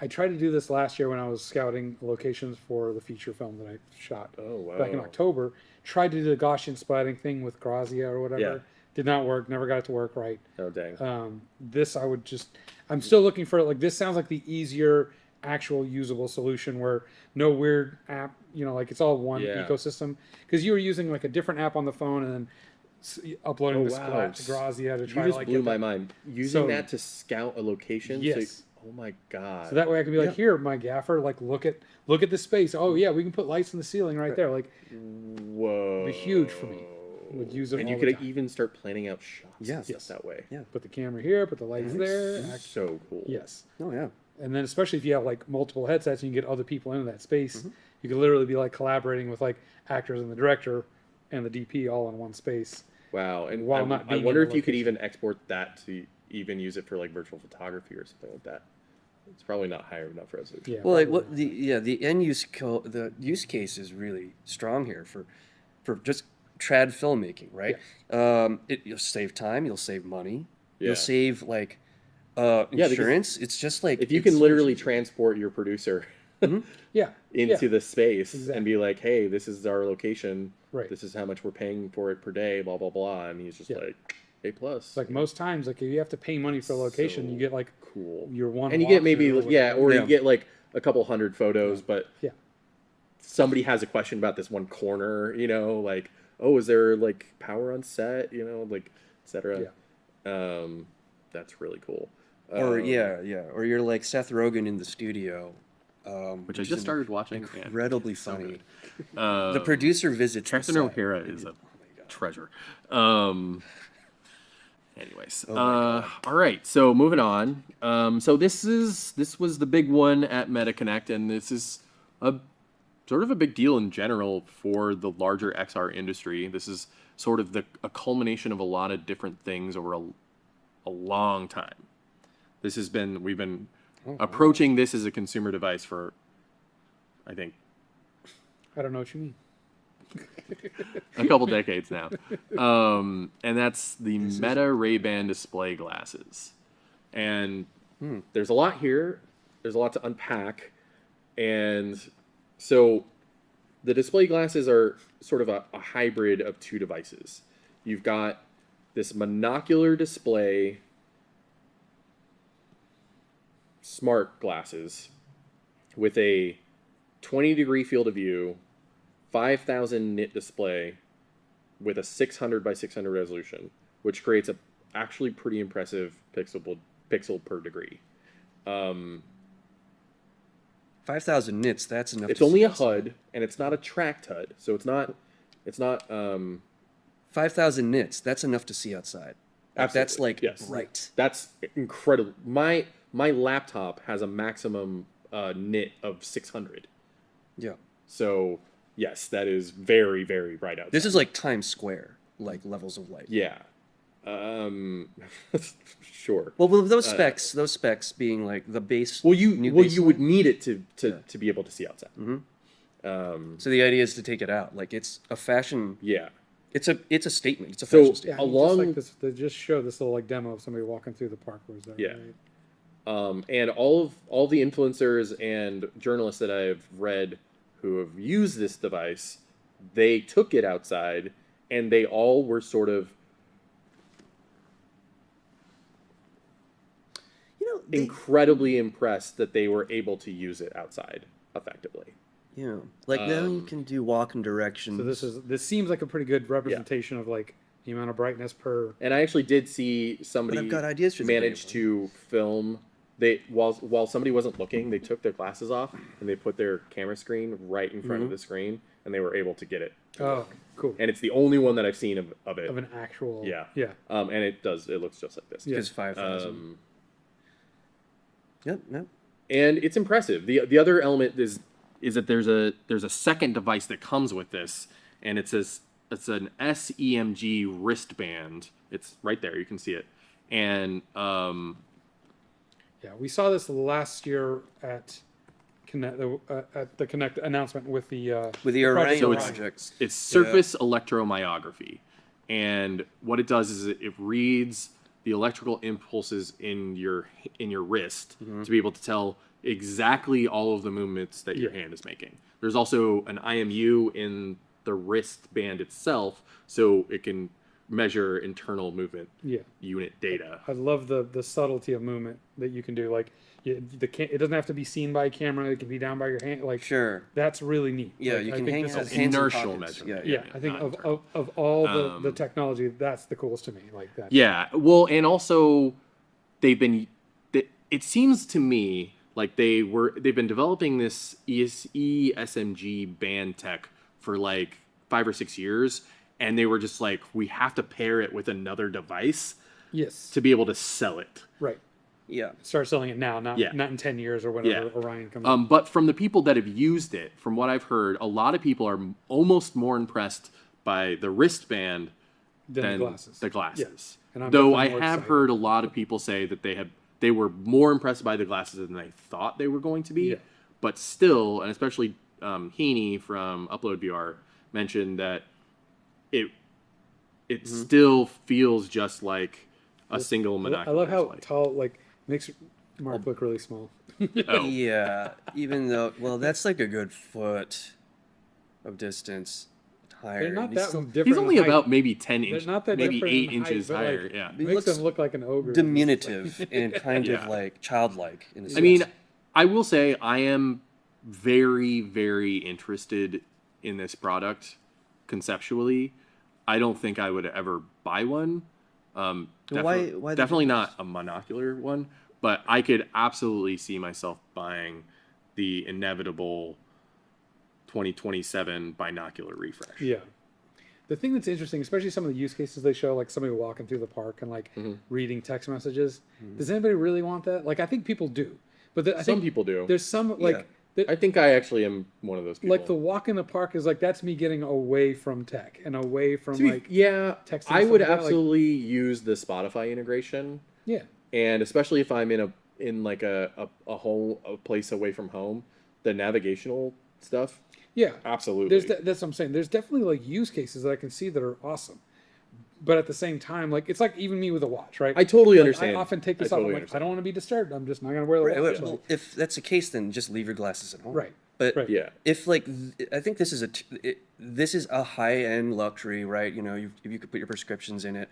tried to do this last year when I was scouting locations for the feature film that I shot back in October. Tried to do the Gaussian splatting thing with Grazia or whatever. Yeah. Did not work. Never got it to work right. Oh, dang. This I would just. I'm still looking for, like, this sounds like the easier actual usable solution where no weird app, like it's all one ecosystem. Because you were using like a different app on the phone and then uploading the splat to Grazia to try you to like blew get my mind. Using that to scout a location. Yes. Oh my god. So that way I can be like, here, my gaffer, like look at the space. Oh yeah, we can put lights in the ceiling right there. Like, whoa, it'd be huge for me. Would use it, and all you the could time. even start planning out shots and stuff that way. Yeah. Put the camera here, put the lights there. So cool. Yes. Oh yeah. And then especially if you have like multiple headsets and you can get other people into that space, you could literally be like collaborating with like actors and the director and the DP all in one space. Wow. And while not I being wonder in if the you could location. even export that to even use it for like virtual photography or something like that. It's probably not high enough resolution. Yeah. Well, like what the end use the use case is really strong here for just trad filmmaking, right? You'll save time, you'll save money, you'll save like insurance. It's just like if you can literally transport your producer into the space and be like, hey, this is our location, this is how much we're paying for it per day, blah blah blah, and he's just like A plus. Like most times, like if you have to pay money for a location, you get like cool your one, and you get maybe or you get like a couple hundred photos, but somebody has a question about this one corner, like, oh, is there like power on set, like, etc. That's really cool. Or or you're like Seth Rogen in the studio, which I just started watching. Incredibly funny. So the producer visits. Catherine O'Hara is a treasure. Anyways, all right. So moving on. So this was the big one at MetaConnect, and this is a sort of a big deal in general for the larger XR industry. This is sort of a culmination of a lot of different things over a long time. We've been approaching this as a consumer device for, I think, I don't know what you mean. a couple decades now. And that's the Meta Ray-Ban display glasses. And there's a lot here. There's a lot to unpack. And so the display glasses are sort of a hybrid of two devices. You've got this monocular display smart glasses with a 20-degree field of view, 5,000 nit display with a 600 by 600 resolution, which creates a actually pretty impressive pixel per degree. 5,000 nits. That's enough. It's only a HUD, and it's not a tracked HUD, so it's not. 5,000 nits. That's enough to see outside. Absolutely. That's like bright. That's incredible. My laptop has a maximum nit of 600. Yeah. So yes, that is very, very bright outside. This is like Times Square, like levels of light. Yeah. Sure. Well, those specs being like the base. You would need it to be able to see outside. Mm-hmm. So the idea is to take it out. Like it's a fashion. Yeah. It's a statement. It's a fashion statement. Just like this, they just show this little like demo of somebody walking through the park. Was there? Yeah. Right? And all the influencers and journalists that I've read who have used this device, they took it outside, and they all were sort of. incredibly impressed that they were able to use it outside effectively. Yeah, like now you can do walking directions. So this seems like a pretty good representation of like the amount of brightness per. And I actually did see somebody I've got ideas for the manage to film. They while somebody wasn't looking, they took their glasses off and they put their camera screen right in front of the screen, and they were able to get it. Oh, cool. And it's the only one that I've seen of it. Of an actual. Yeah. Yeah. And it looks just like this. Yeah. Because 5,000. Yep. And it's impressive. The other element is that there's a second device that comes with this, and it's an SEMG wristband. It's right there, you can see it. And Yeah, we saw this last year at the Connect announcement with the Orion so project. it's surface electromyography, and what it does is it reads the electrical impulses in your wrist to be able to tell exactly all of the movements that your hand is making. There's also an IMU in the wristband itself, so it can measure internal movement unit data. I love the subtlety of movement that you can do. Like it doesn't have to be seen by a camera. It can be down by your hand. Like that's really neat. Yeah, like, you I can think hang this out is hands in inertial pockets. measurement. Yeah, I think of all the technology, that's the coolest to me. Like that. Yeah, well, and also it seems to me like they've been developing this ESMG band tech for like 5 or 6 years, and they were just like, we have to pair it with another device to be able to sell it. Right. Yeah. Start selling it now, not in 10 years or whenever Orion comes out. But from the people that have used it, from what I've heard, a lot of people are almost more impressed by the wristband than the glasses. Yeah. Though I have heard a lot of people say that they were more impressed by the glasses than they thought they were going to be. Yeah. But still, and especially Heaney from Upload VR mentioned that it still feels just like a single monocular. I love how light. tall, like, makes Mark look really small. Yeah, even though, that's like a good foot of distance higher. They're not that different. He's only in height. about maybe 10 inches, not that maybe different 8 in height, inches but, higher. like, Yeah, He makes looks him look like an ogre. diminutive and kind of like childlike in a sense. I mean, I will say I am very, very interested in this product conceptually. I don't think I would ever buy one. why Definitely not a monocular one, but I could absolutely see myself buying the inevitable 2027 binocular refresh. Yeah. The thing that's interesting, especially some of the use cases they show, like somebody walking through the park and like reading text messages. Does anybody really want that? Like, I think people do, but I Some think people do. there's some like. I think I actually am one of those people. Like the walk in the park is like, that's me getting away from tech and away from texting. I would like that, absolutely use the Spotify integration. Yeah. And especially if I'm in a place away from home, the navigational stuff. Yeah. Absolutely. That's what I'm saying. There's definitely like use cases that I can see that are awesome. But at the same time, like, it's like even me with a watch, right? I totally understand. I often take this off. I'm like, I don't want to be disturbed. I'm just not going to wear the watch. Well, if that's the case, then just leave your glasses at home. Right. But if like, I think this is a high-end luxury, right? You know, if you could put your prescriptions in it,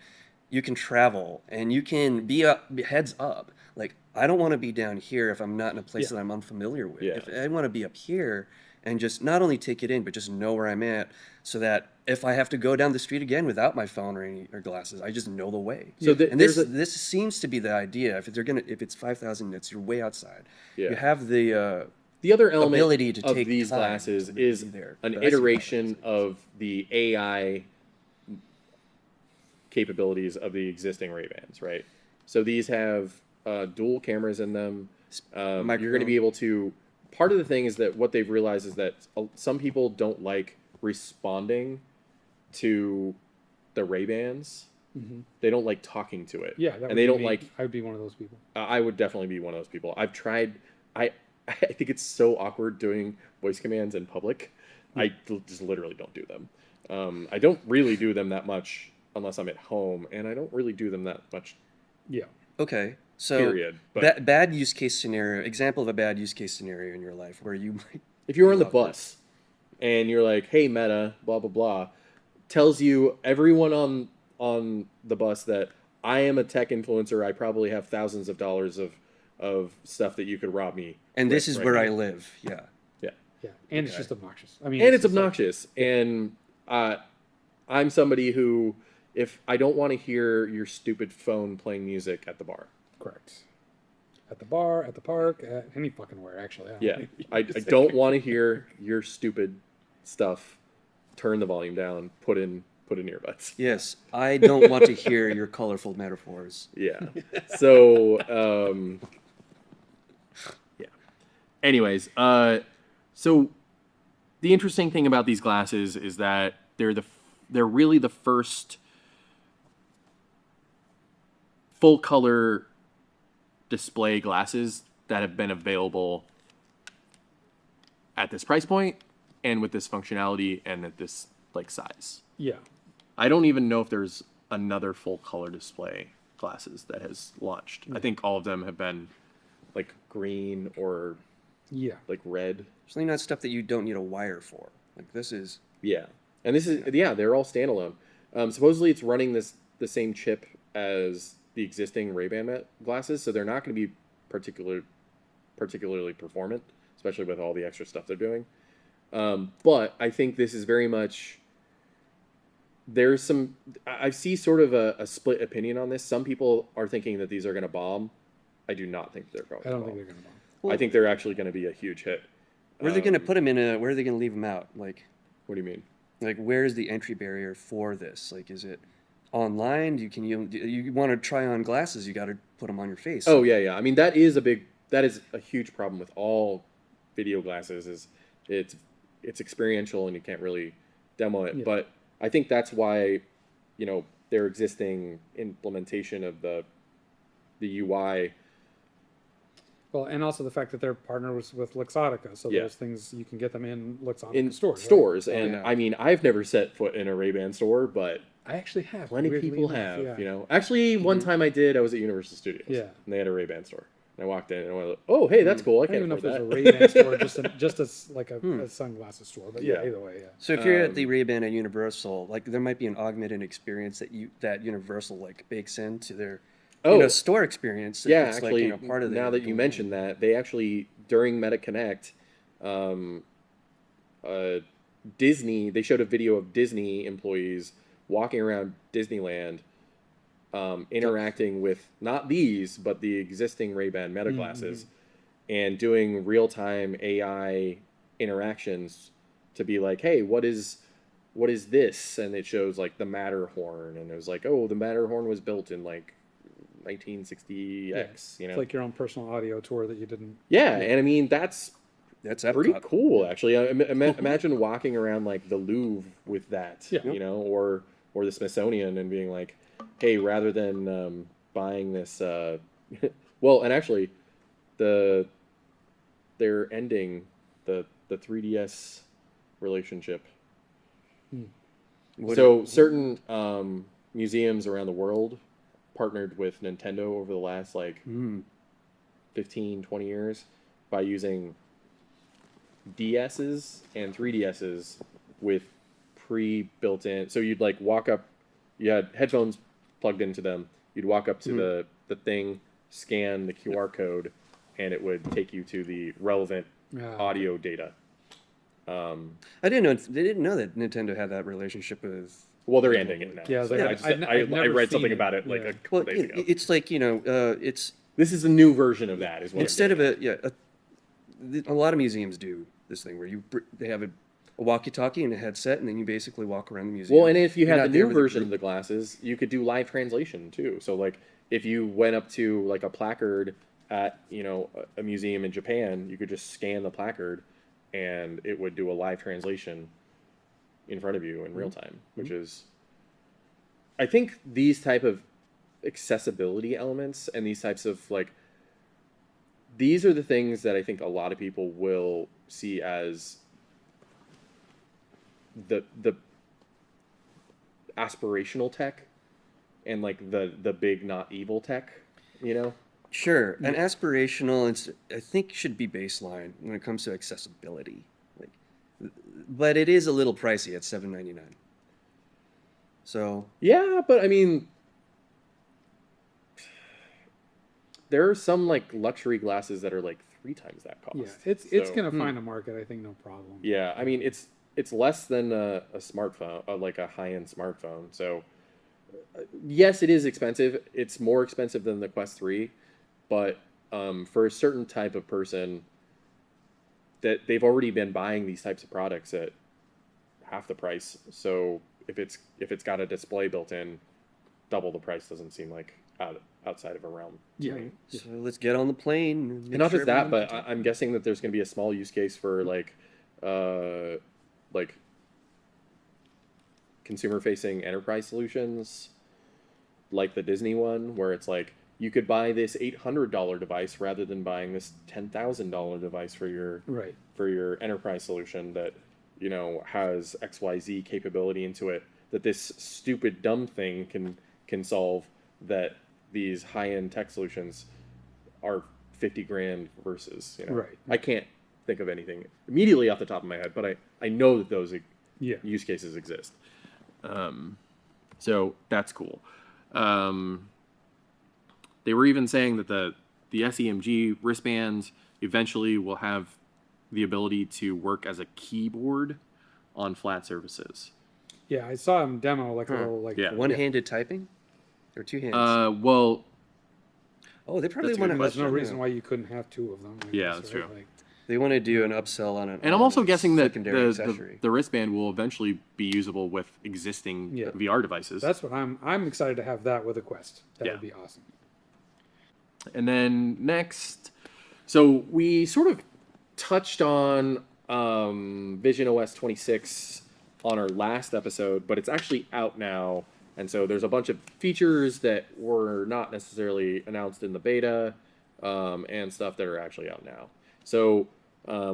you can travel and you can be heads up. Like, I don't want to be down here if I'm not in a place that I'm unfamiliar with. Yeah. If I want to be up here and just not only take it in, but just know where I'm at, so that if I have to go down the street again without my phone or glasses, I just know the way. So this seems to be the idea. If it's 5,000 nits, you're way outside. Yeah. You have the other element ability to of take these time glasses to be is there. an But I see iteration of the AI capabilities of the existing Ray-Bans, right? So these have dual cameras in them. You're going to be able to. Part of the thing is that what they've realized is that some people don't like responding to the Ray-Bans. They don't like talking to it. Yeah, and they don't like. I would be one of those people. I would definitely be one of those people. I've tried. I think it's so awkward doing voice commands in public. I just literally don't do them. I don't really do them that much unless I'm at home, and I don't really do them that much. Yeah. Okay. So period. But bad use case scenario. Example of a bad use case scenario in your life where you might. If you're on the bus, and you're like, "Hey, Meta, blah blah blah," tells you everyone on the bus that I am a tech influencer. I probably have thousands of dollars of of stuff that you could rob me. And this with is right where now. I live. Yeah. Yeah. Yeah, and it's just obnoxious. I mean, And it's just like- obnoxious. And I'm somebody who, if I don't want to hear your stupid phone playing music at the bar. correct. At the bar, at the park, at any fucking where, actually. Yeah. I don't want to hear your stupid stuff. Turn the volume down. Put in earbuds. Yes, I don't want to hear your colorful metaphors. Yeah. So, yeah. Anyways, so the interesting thing about these glasses is that they're really the first full color display glasses that have been available at this price point and with this functionality and at this like size. Yeah. I don't even know if there's another full color display glasses that has launched. I think all of them have been like green or Yeah. like red. Certainly not stuff that you don't need a wire for. Like this is. Yeah. And this is they're all standalone. Supposedly it's running the same chip as the existing Ray-Ban glasses, so they're not going to be particularly performant, especially with all the extra stuff they're doing. But I think this is very much. I see sort of a split opinion on this. Some people are thinking that these are going to bomb. I do not think they're going to I don't bomb. think they're going to bomb. I think they're actually going to be a huge hit. Where are they going to put them in a? Where are they going to leave them out? Like, What do you mean? like where is the entry barrier for this? Like, is it online? You want to try on glasses? You got to put them on your face. Oh yeah. I mean that is a huge problem with all video glasses is it's experiential and you can't really demo it. Yeah. But I think that's why, their existing implementation of the UI. Well, and also the fact that they're partners with Luxottica, so Yeah. those things you can get them in Luxottica In stores. Right? And yeah. I mean I've never set foot in a Ray-Ban store, but I actually have. plenty of weirdly people enough, have. yeah. Actually, one time I did. I was at Universal Studios. Yeah. And they had a Ray-Ban store. And I walked in and I went, "Oh, hey, that's cool. I I can't don't even know if afford there's that." a Ray-Ban store, just as like a sunglasses store, but yeah, Yeah. either way, yeah. So if you're at the Ray-Ban at Universal, like there might be an augmented experience that Universal like bakes into their store experience. If Yeah, it's actually, like, part of now that you mentioned that, they actually during MetaConnect, Disney, they showed a video of Disney employees walking around Disneyland, interacting with not these but the existing Ray-Ban Meta glasses, and doing real-time AI interactions to be like, hey, what is this? And it shows like the Matterhorn, and it was like, oh, the Matterhorn was built in like 1960X, It's like your own personal audio tour that you didn't. Yeah, and I mean that's that's pretty Epcot. cool actually. Imagine walking around like the Louvre with that, Yeah. or the Smithsonian and being like, hey, rather than buying this, well, and actually, they're ending the 3DS relationship. So certain museums around the world partnered with Nintendo over the last like 15, 20 years by using DSs and 3DSs with pre-built in. So you'd like walk up, you had headphones plugged into them. You'd walk up to the thing, scan the QR code, and it would take you to the relevant audio data. I didn't know they didn't know that Nintendo had that relationship with. Well, they're ending it now. Yeah, So I've I never read seen something it. about it like Yeah. a couple Well, days ago. it's like it's This is a new version of that. Is what instead of a lot of museums do this thing where they have a walkie-talkie and a headset, and then you basically walk around the museum. Well, and if you You're had the not there new with a version group. of the glasses, you could do live translation too. So like if you went up to like a placard at a museum in Japan, you could just scan the placard, and it would do a live translation in front of you in real time, which is, I think these type of accessibility elements and these types of like, these are the things that I think a lot of people will see as the aspirational tech and like the big not evil tech, Sure, an aspirational, I think, should be baseline when it comes to accessibility. But it is a little pricey at $7.99. So Yeah, but I mean, there are some like luxury glasses that are like 3 times that cost. Yeah, it's So, gonna find a market, I think, no problem. yeah, I mean it's less than a smartphone, like a high-end smartphone. So yes, it is expensive. It's more expensive than the Quest 3, but for a certain type of person that they've already been buying these types of products at half the price. So if it's got a display built in, double the price doesn't seem like outside of a realm. Yeah. Right. So let's get on the plane. And not just that, but I'm guessing that there's going to be a small use case for like consumer-facing enterprise solutions, like the Disney one, where it's like you could buy this $800 device rather than buying this $10,000 device for your enterprise solution that has XYZ capability into it that this stupid dumb thing can solve that these high-end tech solutions are 50 grand versus. Right. I can't think of anything immediately off the top of my head, but I know that those use cases exist. So that's cool. They were even saying that the SEMG wristbands eventually will have the ability to work as a keyboard on flat surfaces. Yeah, I saw him demo like a little one-handed typing, or two hands. Well, oh, they probably that's want good. to. There's no reason why you couldn't have 2 of them. I Yeah, guess, that's right? true. Like, They want to do an upsell on it. and I'm also guessing that secondary accessory. the wristband will eventually be usable with existing VR devices. that's what I'm excited to have that with a Quest. That Yeah. would be awesome. And then next, so we sort of touched on Vision OS 26 on our last episode, but it's actually out now. And so there's a bunch of features that were not necessarily announced in the beta and stuff that are actually out now. So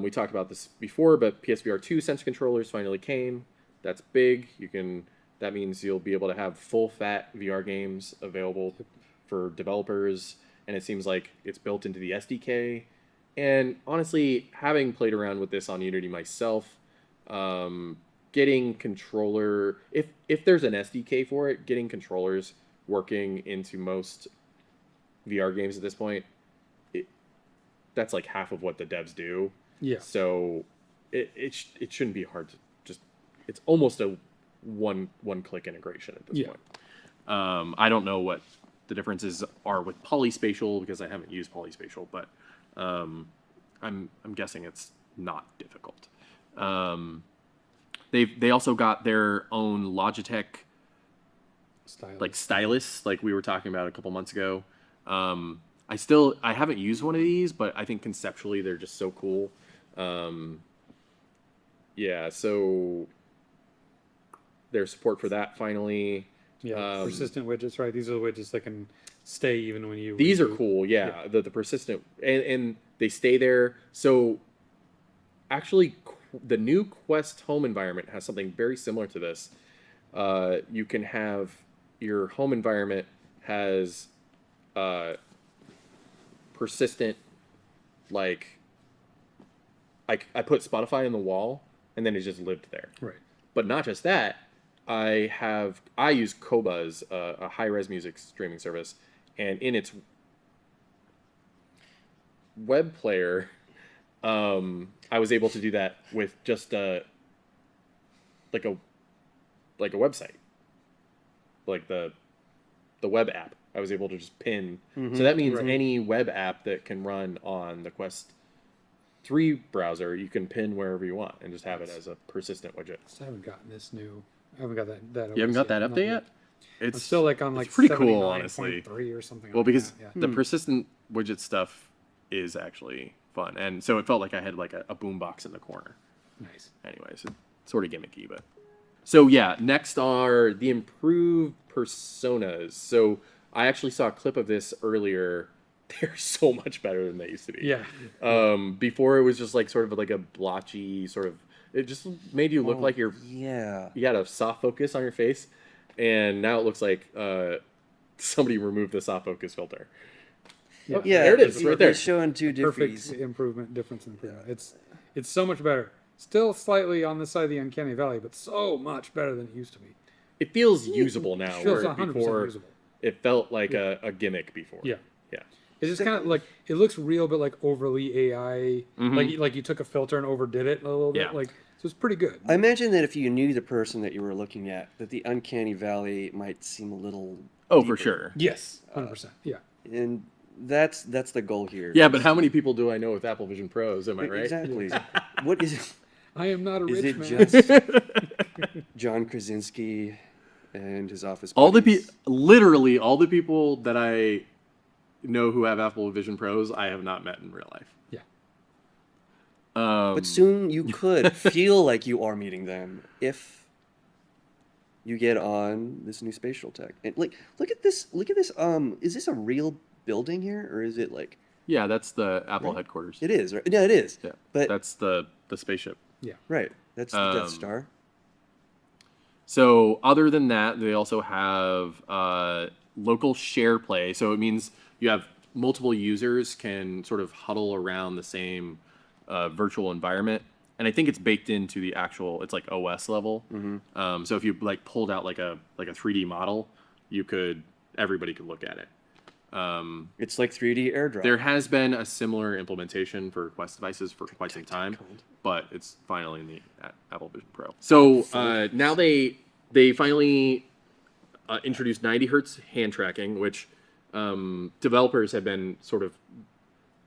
we talked about this before, but PSVR 2 sensor controllers finally came. That's big. That means you'll be able to have full fat VR games available for developers, and it seems like it's built into the SDK. And honestly, having played around with this on Unity myself, getting controller, if there's an SDK for it, getting controllers working into most VR games at this point, that's like half of what the devs do. Yeah. So it shouldn't be hard to just. It's almost a one click integration at this point. I don't know what the differences are with polyspatial because I haven't used polyspatial, but I'm guessing it's not difficult. They also got their own Logitech stylus, like we were talking about a couple months ago. I haven't used one of these, but I think conceptually they're just so cool. So there's support for that finally. Yeah, persistent widgets, right? These are the widgets that can stay even when you... These are cool, yeah. The persistent... And they stay there. So actually, the new Quest home environment has something very similar to this. You can have... Your home environment has... persistent, like I put Spotify on the wall and then it just lived there. Right. But not just that, I use Qobuz, a high-res music streaming service, and in its web player, I was able to do that with just like a website, like the web app. I was able to just pin. So that means any web app that can run on the Quest 3 browser, you can pin wherever you want and just have it as a persistent widget. I haven't gotten this new. I haven't got that. You haven't got that update yet? I'm still like on like pretty cool, honestly. 3 or something. Well, like because that. the persistent widget stuff is actually fun, and so it felt like I had like a boombox in the corner. Nice. Anyways, it's sort of gimmicky, but so yeah. Next are the improved personas. So I actually saw a clip of this earlier. They're so much better than they used to be. Yeah. Before it was just like sort of like a blotchy sort of. It just made you look like you had a soft focus on your face, and now it looks like somebody removed the soft focus filter. Yeah, there it is, right there. It's showing two Perfect difference. difference in improvement. It's so much better. Still slightly on the side of the uncanny valley, but so much better than it used to be. It feels usable now. Feels where 100% before usable. it felt like a gimmick before. Yeah. Yeah. It's just kind of like it looks real, but like overly AI. Like you took a filter and overdid it a little bit. Yeah. Like so, it's pretty good. I imagine that if you knew the person that you were looking at, that the uncanny valley might seem a little. Oh, deeper. for sure. Yes, 100%. Yeah. And that's the goal here. Yeah, but how many people do I know with Apple Vision Pros? Am I right? Exactly. What is it? I am not a Is rich it man. just John Krasinski and his office All the buddies? literally all the people that I know who have Apple Vision Pros, I have not met in real life. Yeah. But soon you could feel like you are meeting them if you get on this new spatial tech. And like, look at this. Look at this. Is this a real building here, or is it like? Yeah, that's the Apple Right. headquarters. It is, right? Yeah, it is. Yeah, But that's the spaceship. Yeah. right, that's the Death Star. So other than that, they also have local share play. So it means you have multiple users can sort of huddle around the same virtual environment. And I think it's baked into the actual. It's like OS level. So if you like pulled out like a 3D model, everybody could look at it. It's like 3D airdrop. There has been a similar implementation for Quest devices for quite some time, but it's finally in the Apple Vision Pro. So now they finally introduced 90 hertz hand tracking, which developers have been sort of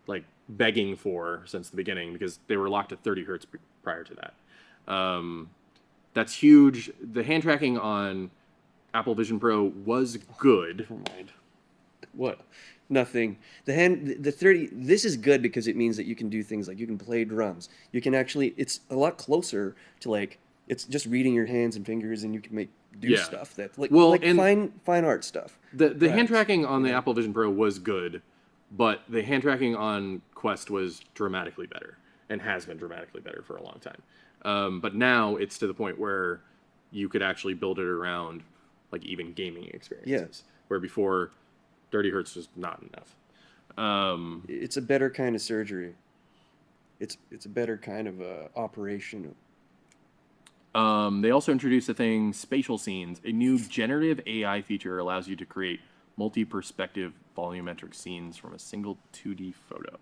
like begging for since the beginning because they were locked at 30 hertz prior to that. That's huge. The hand tracking on Apple Vision Pro was good. Never mind. What? Nothing. The 30. This is good because it means that you can do things like you can play drums. You can actually. It's a lot closer to like it's just reading your hands and fingers, and you can do Yeah. stuff that like Well, like and fine art stuff. The Right. hand tracking on the Apple Vision Pro was good, but the hand tracking on Quest was dramatically better and has been dramatically better for a long time. But now it's to the point where you could actually build it around like even gaming experiences. Where before 30 hertz was not enough. It's a better kind of surgery. It's a better kind of operation. They also introduced a thing, spatial scenes. A new generative AI feature allows you to create multi-perspective volumetric scenes from a single 2D photo.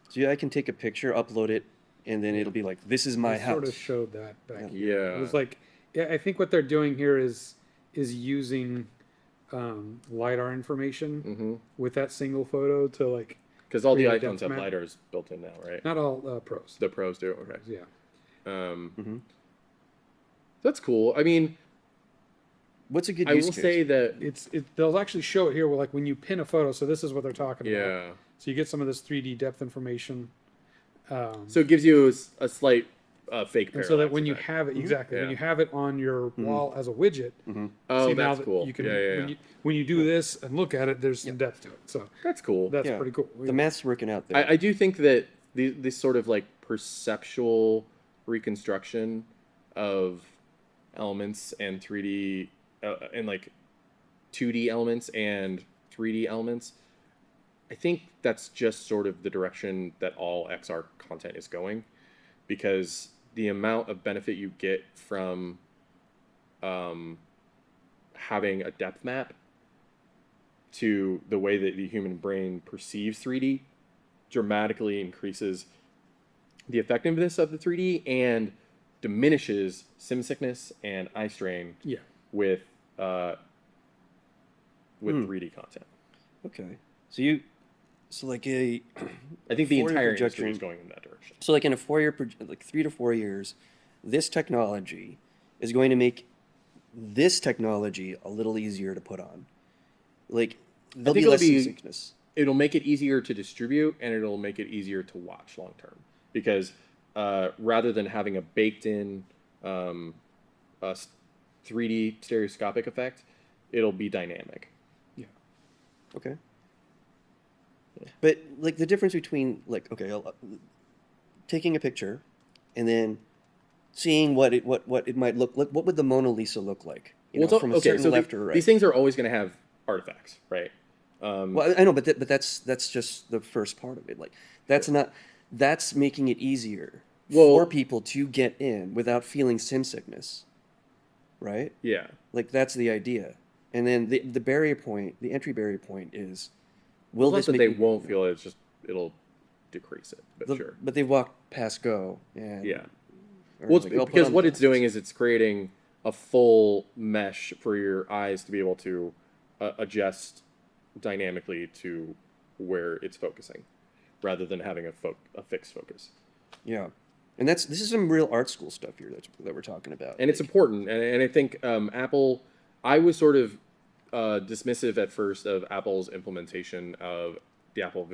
So I can take a picture, upload it, and then it'll be like, "This is my They house." sort of showed that back. Yeah. Here. It was like, yeah, I think what they're doing here is using lidar information with that single photo to like. Because all the create a iPhones depth have map. lidars built in now, right? Not all pros. The Pros do. Okay. Yeah. That's cool. I mean, What's a good I use will case? say that. They'll actually show it here where like when you pin a photo. So this is what they're talking about. Yeah. So you get some of this 3D depth information. So it gives you a slight fake And parallax. so that when you effect. have it exactly when Yeah. you have it on your wall as a widget, Oh, see now that's that cool. you can Yeah. when you do this and look at it, there's some depth to it. So That's cool. that's Yeah. pretty cool. The math's working out there. I do think that this sort of like perceptual reconstruction of elements and 3D and like 2D elements and 3D elements, I think that's just sort of the direction that all XR content is going, because the amount of benefit you get from having a depth map to the way that the human brain perceives 3D dramatically increases the effectiveness of the 3D and diminishes sim sickness and eye strain Yeah. with 3D content. Okay. So like I think the Four-year entire industry projection- is going in that direction. So like in a 3 to 4 years, this technology is going to make this technology a little easier to put on. Like there'll think be it'll less be- sickness. It'll make it easier to distribute, and it'll make it easier to watch long term, because rather than having a baked in 3D stereoscopic effect, it'll be dynamic. Yeah. Okay. But like the difference between like taking a picture and then seeing what it might look like, what would the Mona Lisa look like? You know, from a certain left or right. These things are always going to have artifacts, right? Well, I know, but that's just the first part of it. Like that's making it easier for people to get in without feeling sim sickness, right? Yeah. Like that's the idea. And then the barrier point, the entry barrier point is Will Not this that make they won't feel it, it's just it'll decrease it. But sure. But they've walked past Go. And, Yeah. or Well, it's like, "Oh, put because on what it's glasses." doing is it's creating a full mesh for your eyes to be able to adjust dynamically to where it's focusing, rather than having a fixed focus. Yeah. And this is some real art school stuff here that we're talking about. And it's important. And I think Apple, I was sort of dismissive at first of Apple's implementation of the Apple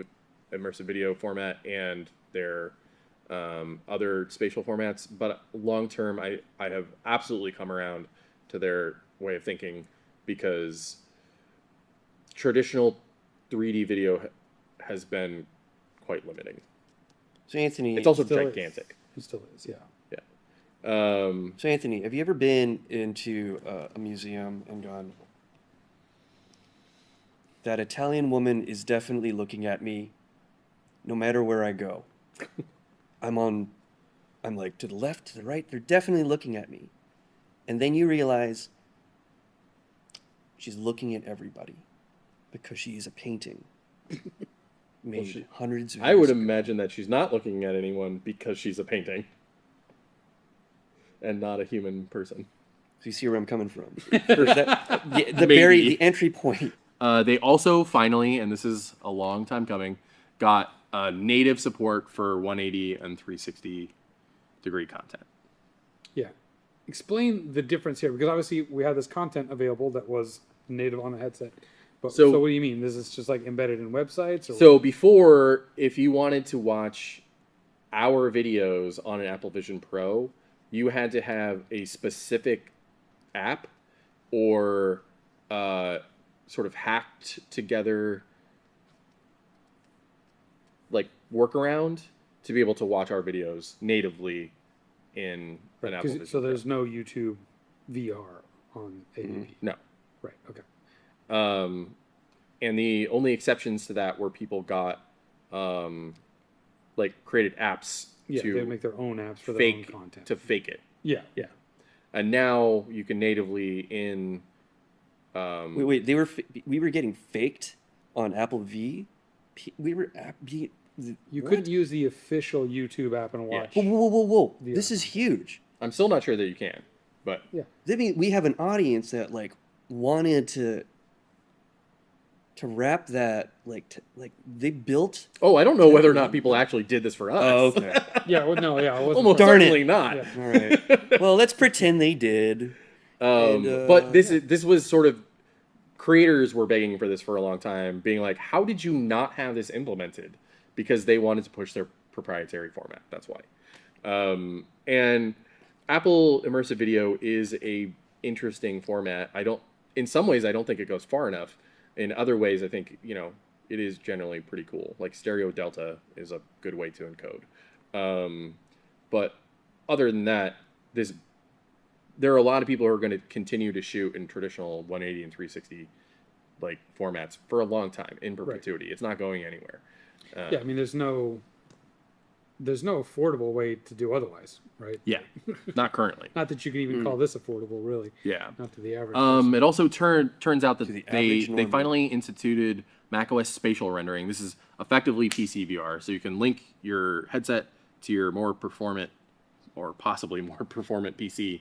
immersive video format and their other spatial formats, but long term, I have absolutely come around to their way of thinking, because traditional 3D video has been quite limiting. So Anthony, It's also still gigantic. It still is, yeah. Yeah. So Anthony, have you ever been into a museum and gone, that Italian woman is definitely looking at me, no matter where I go. I'm like to the left, to the right. They're definitely looking at me, and then you realize she's looking at everybody because she is a painting made hundreds of years I would ago. imagine that she's not looking at anyone because she's a painting and not a human person. So you see where I'm coming from. For The entry point. They also finally, and this is a long time coming, got native support for 180 and 360 degree content. Yeah. Explain the difference here, because obviously we had this content available that was native on the headset. But So- so what do you mean? This is just like embedded in websites? Or So before, if you wanted to watch our videos on an Apple Vision Pro, you had to have a specific app or sort of hacked together like workaround to be able to watch our videos natively in an Apple Vision so Pro. there's no YouTube VR on AVP. No. Right. Okay. And the only exceptions to that were people got like created apps Yeah, to they make their own apps for their own fake content. to fake it. Yeah. Yeah. And now you can natively in Wait. We were getting faked on Apple V. We were You what? couldn't use the official YouTube app and watch. Whoa! VR. This is huge. I'm still not sure that you can, but Yeah. I mean, we have an audience that like wanted to wrap that like they built. I don't know whether or not people actually did this for us. Oh, okay. Yeah. Well, no. Yeah. It wasn't Almost Darn certainly it. not. Yeah. All right. Well, let's pretend they did. But this was sort of, creators were begging for this for a long time, being like, how did you not have this implemented? Because they wanted to push their proprietary format. That's why. And Apple Immersive Video is a interesting format. In some ways, I don't think it goes far enough. In other ways, I think, it is generally pretty cool. Like Stereo Delta is a good way to encode. But other than that, there are a lot of people who are going to continue to shoot in traditional 180 and 360 like formats for a long time in perpetuity. Right. It's not going anywhere. Yeah, I mean, there's no affordable way to do otherwise, right? Yeah, not currently. Not that you can even call this affordable, really. Yeah. Not to the average person. It also turns out that they normal. finally instituted macOS spatial rendering. This is effectively PC VR, so you can link your headset to your more performant or possibly more performant PC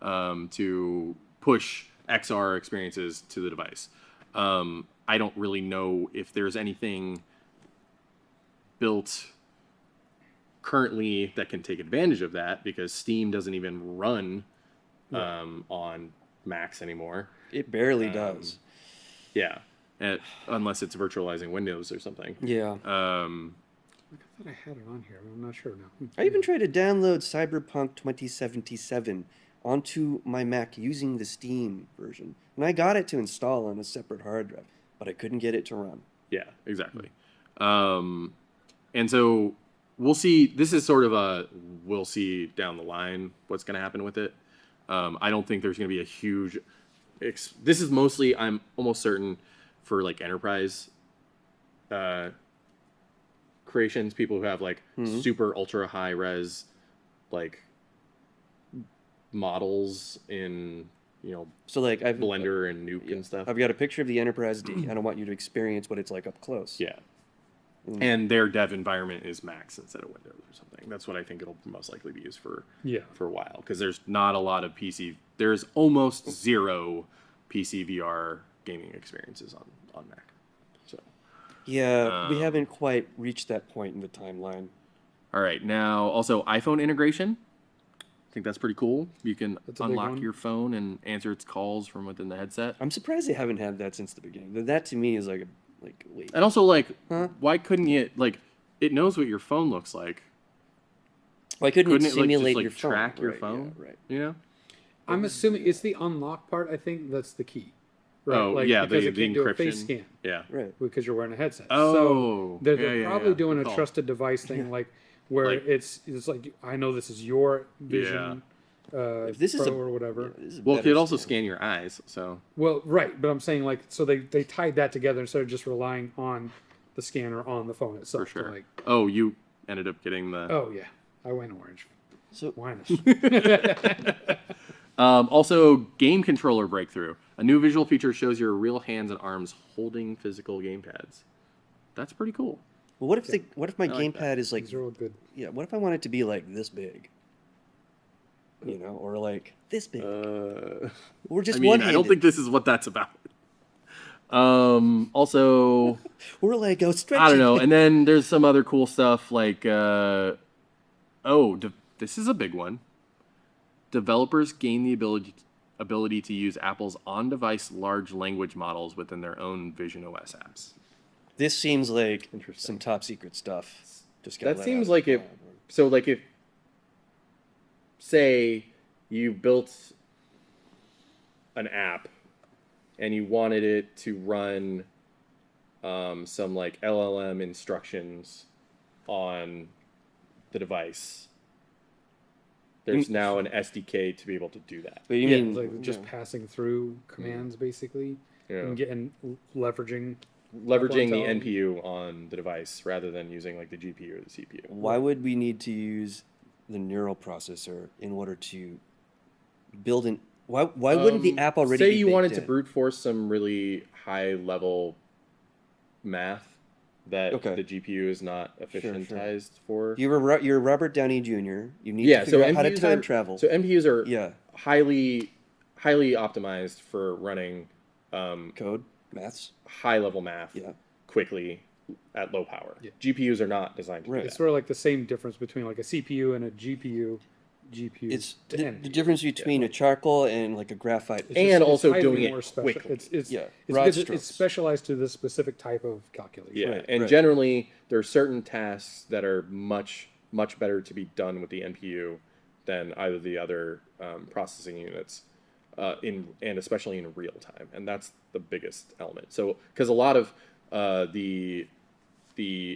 to push XR experiences to the device. I don't really know if there's anything built currently that can take advantage of that, because Steam doesn't even run on Macs anymore. It barely does. Yeah, unless it's virtualizing Windows or something. Yeah. I thought I had it on here, but I'm not sure now. I even tried to download Cyberpunk 2077 onto my Mac using the Steam version, and I got it to install on a separate hard drive, but I couldn't get it to run. Yeah, exactly. And so we'll see. This is sort of we'll see down the line what's going to happen with it. I don't think there's going to be a huge. This is mostly, I'm almost certain, for like enterprise creations, people who have like super ultra high res like models in So like Blender and Nuke and stuff. I've got a picture of the Enterprise D, and I want you to experience what it's like up close. Yeah. And their dev environment is Macs instead of Windows or something. That's what I think it'll most likely be used for a while. Because there's not a lot of PC. There's almost zero PC VR gaming experiences on Mac. So. Yeah, we haven't quite reached that point in the timeline. All right. Now, also iPhone integration. I think that's pretty cool. You can unlock your phone and answer its calls from within the headset. I'm surprised they haven't had that since the beginning. That to me is like wait. And also, why couldn't you, it knows what your phone looks like. Why couldn't it simulate just, your phone? Track your phone? Yeah, right. You know? I'm assuming it's the unlock part. I think that's the key. Right? Oh, yeah, because the it can't encryption. do a face scan. Yeah. Right. Because you're wearing a headset. Oh. So they're probably doing Good a call. trusted device thing, where it's like, I know this is your vision. If this Pro is or whatever. Well, it could also scan your eyes, so. Well, right, but I'm saying so they tied that together instead of just relying on the scanner on the phone itself. For sure. To Oh, you ended up getting the. Oh yeah, I went orange. So Wine. Also, game controller breakthrough. A new visual feature shows your real hands and arms holding physical gamepads. That's pretty cool. well, what if my like gamepad is like These are all good. yeah? What if I want it to be like this big? You know, or like this big, or just one. I don't think this is what that's about. Also, or like a stretchy. I don't know. And then there's some other cool stuff like, this is a big one. Developers gain the ability to use Apple's on-device large language models within their own Vision OS apps. This seems like Interesting. some top secret stuff. Just got That let seems out. like if say you built an app and you wanted it to run some LLM instructions on the device, there's now an SDK to be able to do that. But you Yeah, mean like just passing through commands basically, Yeah. and leveraging Leveraging the intelligence. NPU on the device rather than using the GPU or the CPU. why would we need to use the neural processor in order to build an? Why wouldn't the app already? Say be you baked wanted to in? brute force some really high level math that the GPU is not efficientized for. You're Robert Downey Jr. You need to figure out how to time travel. So MPUs are highly optimized for running code, maths, high level math quickly at low power. Yeah. GPUs are not designed to do It's that. sort of like the same difference between like a CPU and a GPU. It's to the NPU. difference between a charcoal and like a graphite. It's And just- also highly doing it more quickly. It's broad because strokes. it's specialized to this specific type of calculation. Yeah, Right, and right. generally there are certain tasks that are much better to be done with the NPU than either the other processing units, and especially in real time, and that's the biggest element. So because a lot of the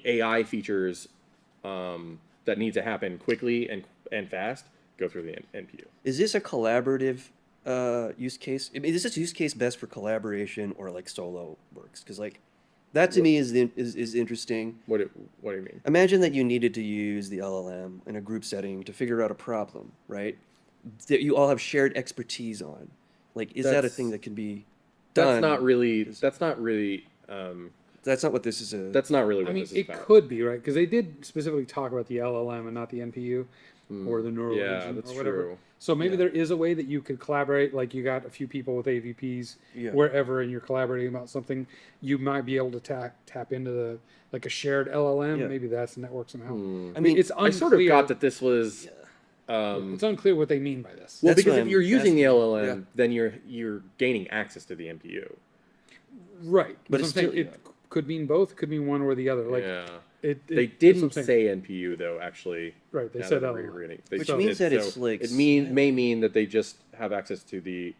AI features that need to happen quickly and fast go through the NPU. Is this a collaborative use case? I mean, is this use case best for collaboration or like solo works? Because like that to me is interesting. What do you mean? Imagine that you needed to use the LLM in a group setting to figure out a problem, right? That you all have shared expertise on. Like, is that a That's- thing that can be done? That's not really. That's not what this is. That's not really what I mean, this is it about. could be, right? Because they did specifically talk about the LLM and not the NPU or the neural Yeah, engine that's or whatever. true. So maybe there is a way that you could collaborate. Like you got a few people with AVPs Yeah. wherever, and you're collaborating about something. You might be able to tap into a shared LLM. Yeah. Maybe that's the network somehow. I mean, it's unclear. I sort of got that this was. It's unclear what they mean by this. Well, That's because what if I'm you're using the LLM, yeah. then you're gaining access to the NPU. Right, But but it's I'm saying still- it could mean both. Could mean one or the other. Like Yeah. they They that's what I'm didn't saying. say NPU though. Actually, Right, they now said that I'm LLM. rereading. Which means that it's like may mean that they just have access to the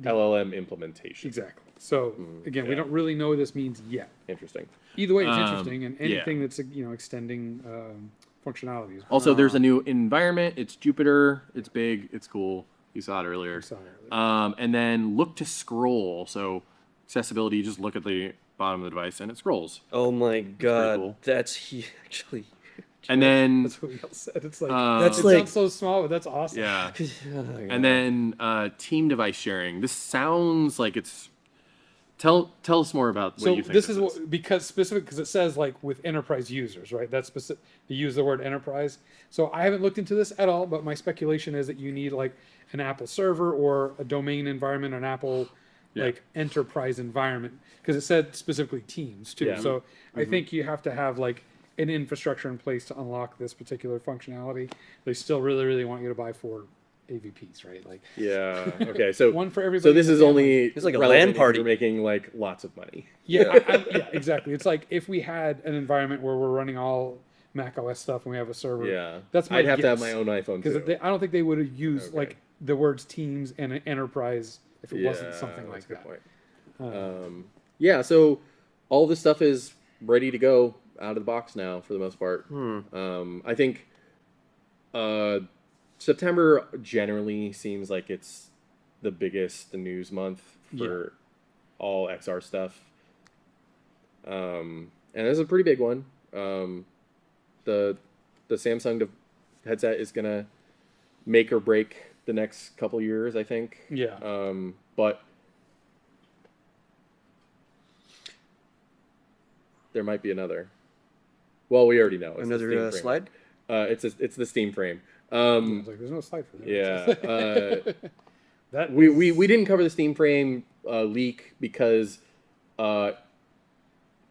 LLM implementation. Exactly. So again, we yeah. don't really know what this means yet. Interesting. Either way, it's Um, interesting, and yeah. anything that's extending functionalities. Also, there's a new environment. It's Jupiter. It's big. It's cool. You saw it earlier. And then look to scroll. So accessibility, you just look at the bottom of the device and it scrolls. Oh my god, cool. that's actually And then That's what we all said. It's like That's it like- sounds so small, but that's awesome. yeah. Oh, yeah. And then team device sharing. This sounds like it's. Tell us more about what So you think. this is what, because it says like with enterprise users, right? That's specific. They use the word enterprise. So I haven't looked into this at all, but my speculation is that you need like an Apple server or a domain environment, an Apple like enterprise environment, because it said specifically Teams too. Yeah. So I think you have to have like an infrastructure in place to unlock this particular functionality. They still really, really want you to buy 4 AVPs, right? Like Yeah. Okay. So one for everybody. So this in the is family. only It's like a relevant LAN if party. you're making like lots of money. Yeah, yeah, exactly. It's like if we had an environment where we're running all Mac OS stuff and we have a server. Yeah. That's my I'd have to have guess. my own iPhone too. Because I don't think they would have used Okay. like the words Teams and an enterprise if it wasn't something that's like a good that. point. Yeah. So all this stuff is ready to go out of the box now for the most part. I think September generally seems like it's the biggest news month for all XR stuff. And this is a pretty big one. The Samsung headset is gonna make or break the next couple years, I think. Yeah. But there might be another. Well, we already know. It's the Steam Another frame. slide. It's the Steam frame. I was like, there's no slide for that. Yeah. That We didn't cover the Steam frame leak because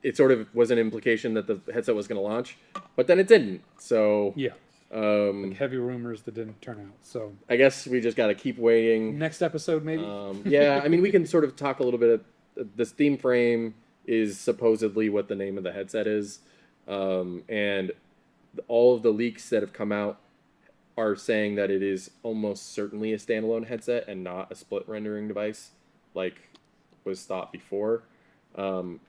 it sort of was an implication that the headset was going to launch, but then it didn't. So Yeah. Heavy rumors that didn't turn out. So I guess we just got to keep waiting. next episode maybe. Yeah, I mean, we can sort of talk a little bit. The Steam frame is supposedly what the name of the headset is, and all of the leaks that have come out are saying that it is almost certainly a standalone headset and not a split rendering device, like was thought before, and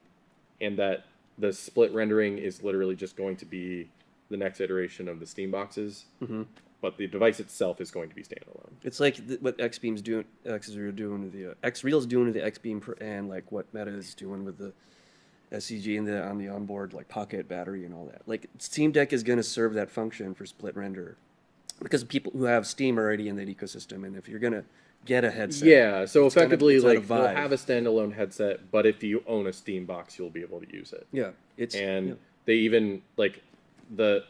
that the split rendering is literally just going to be the next iteration of the Steam boxes, but the device itself is going to be standalone. It's like what Xreal's doing with the Xreal's doing with the Xbeam and like what Meta is doing with the SCG and on the onboard like pocket battery and all that. Like Steam Deck is going to serve that function for split render because people who have Steam are already in that ecosystem, and if you're going to get a headset, Yeah, so it's gonna- effectively, it's out like of they'll Vive. have a standalone headset, but if you own a Steam box, you'll be able to use it. yeah, it's And they even like the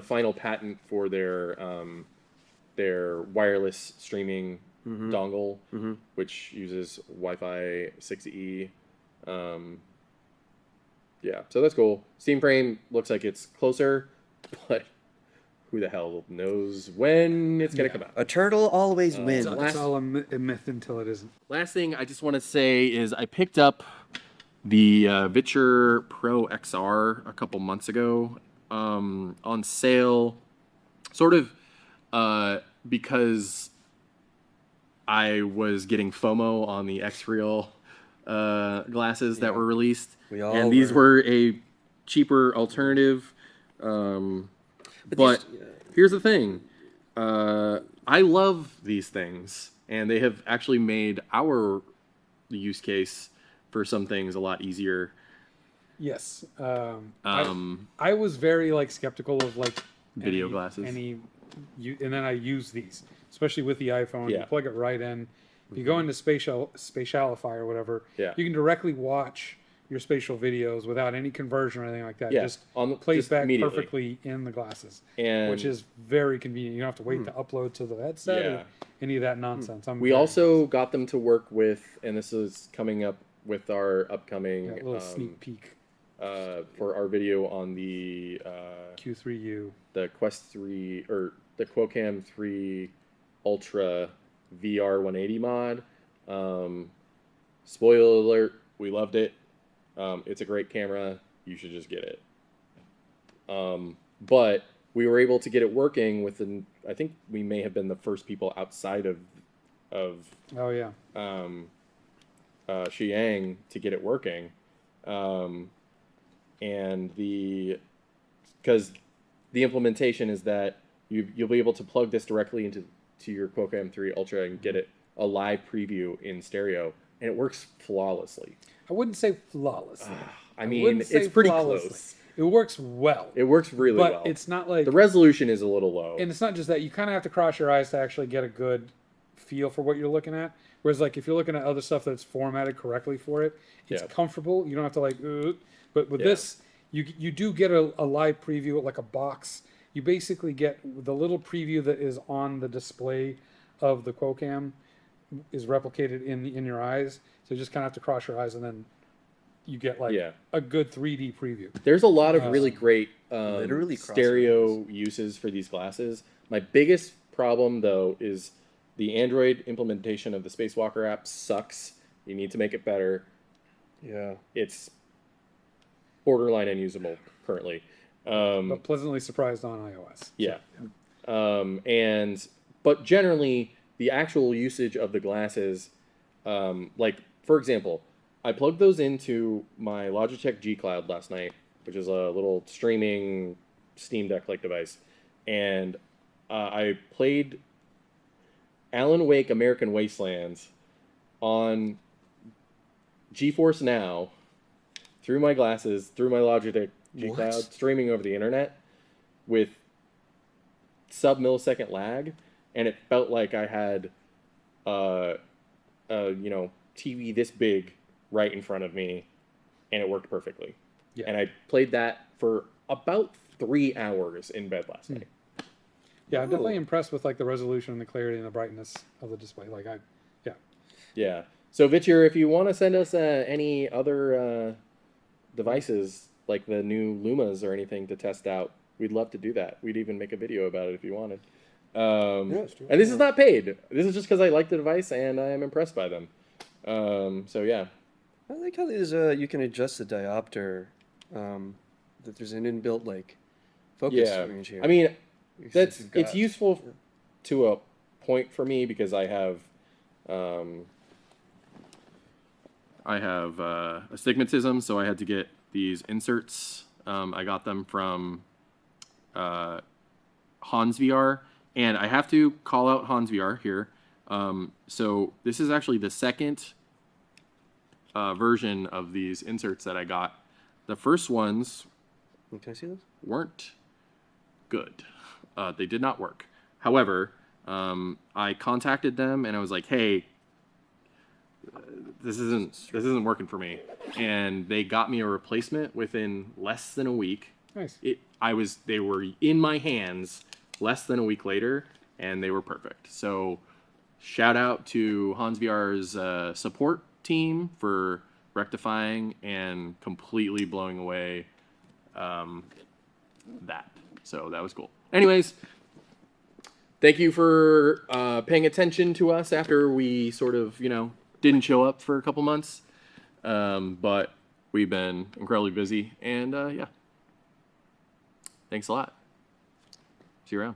final patent for their wireless streaming dongle, which uses Wi-Fi 6E. Yeah, so that's cool. Steam frame looks like it's closer, but who the hell knows when it's gonna come out? a turtle always wins. It's all a myth until it isn't. Last thing I just want to say is I picked up the Vitcher Pro XR a couple months ago on sale, sort of because I was getting FOMO on the X-Real glasses that were released, We all and these were a cheaper alternative. But here's the thing. I love these things, and they have actually made our use case for some things a lot easier. Yes. I was very like skeptical of like Video glasses. and then I use these, especially with the iPhone. You Yeah. plug it right in. If you go into Spatialify or whatever, Yeah. you can directly watch your spatial videos without any conversion or anything like that. Yeah, Just on plays just back immediately. perfectly in the glasses, And which is very convenient. You don't have to wait to upload to the headset Yeah. or any of that nonsense. We also got them to work with, and this is coming up with our upcoming a little sneak peek. for our video on the Q3U. the Quest 3 or the Quocam 3 Ultra VR 180 mod. Spoiler alert, we loved it. It's a great camera. You should just get it. But we were able to get it working within, I think we may have been the first people outside of Oh yeah. Xi'an to get it working. And because the implementation is that you'll be able to plug this directly into your Quocam 3 Ultra and get it a live preview in stereo, and it works flawlessly. I wouldn't say flawlessly. I mean, wouldn't say it's pretty flawlessly. close. It works well. It works really but well. it's not like The resolution is a little low. and it's not just that. You kind of have to cross your eyes to actually get a good feel for what you're looking at. Whereas, like, if you're looking at other stuff that's formatted correctly for it, it's Yeah. comfortable. You don't have to like. But with Yeah. this, you do get a live preview, like a box. You basically get the little preview that is on the display of the Quocam is replicated in your eyes. So you just kind of have to cross your eyes, and then you get like Yeah. a good 3D preview. There's a lot of really great Literally cross stereo uses for these glasses. My biggest problem, though, is the Android implementation of the Spacewalker app sucks. You need to make it better. Yeah. It's borderline unusable currently. But pleasantly surprised on iOS. Yeah. But generally, the actual usage of the glasses, like, for example, I plugged those into my Logitech G Cloud last night, which is a little streaming Steam Deck-like device, and I played Alan Wake American Wastelands on GeForce Now through my glasses, through my Logitech G What? Cloud, streaming over the internet with sub-millisecond lag, and it felt like I had TV this big right in front of me, and it worked perfectly. Yeah. And I played that for about 3 hours in bed last night. Yeah, I'm definitely Oh. impressed with like the resolution and the clarity and the brightness of the display. Like Yeah. So Vitcher, if you want to send us any other devices like the new Lumas or anything to test out, we'd love to do that. We'd even make a video about it if you wanted. let's do it. And this is not paid. This is just because I like the device and I am impressed by them. So yeah. I like how there's you can adjust the diopter. That there's an inbuilt like focus Yeah. range here. I mean, Because you've it's got- useful to a point for me because I have astigmatism, so I had to get these inserts. I got them from Hans VR, and I have to call out Hans VR here. So this is actually the second version of these inserts that I got. The first ones Can I see this? weren't good. They did not work. However, I contacted them and I was like, "Hey, this isn't working for me," and they got me a replacement within less than a week. nice. They were in my hands less than a week later, and they were perfect. So, shout out to Hans VR's support team for rectifying and completely blowing away that. So that was cool. Anyways, thank you for paying attention to us after we sort of, didn't show up for a couple months. But we've been incredibly busy. And yeah, thanks a lot. See you around.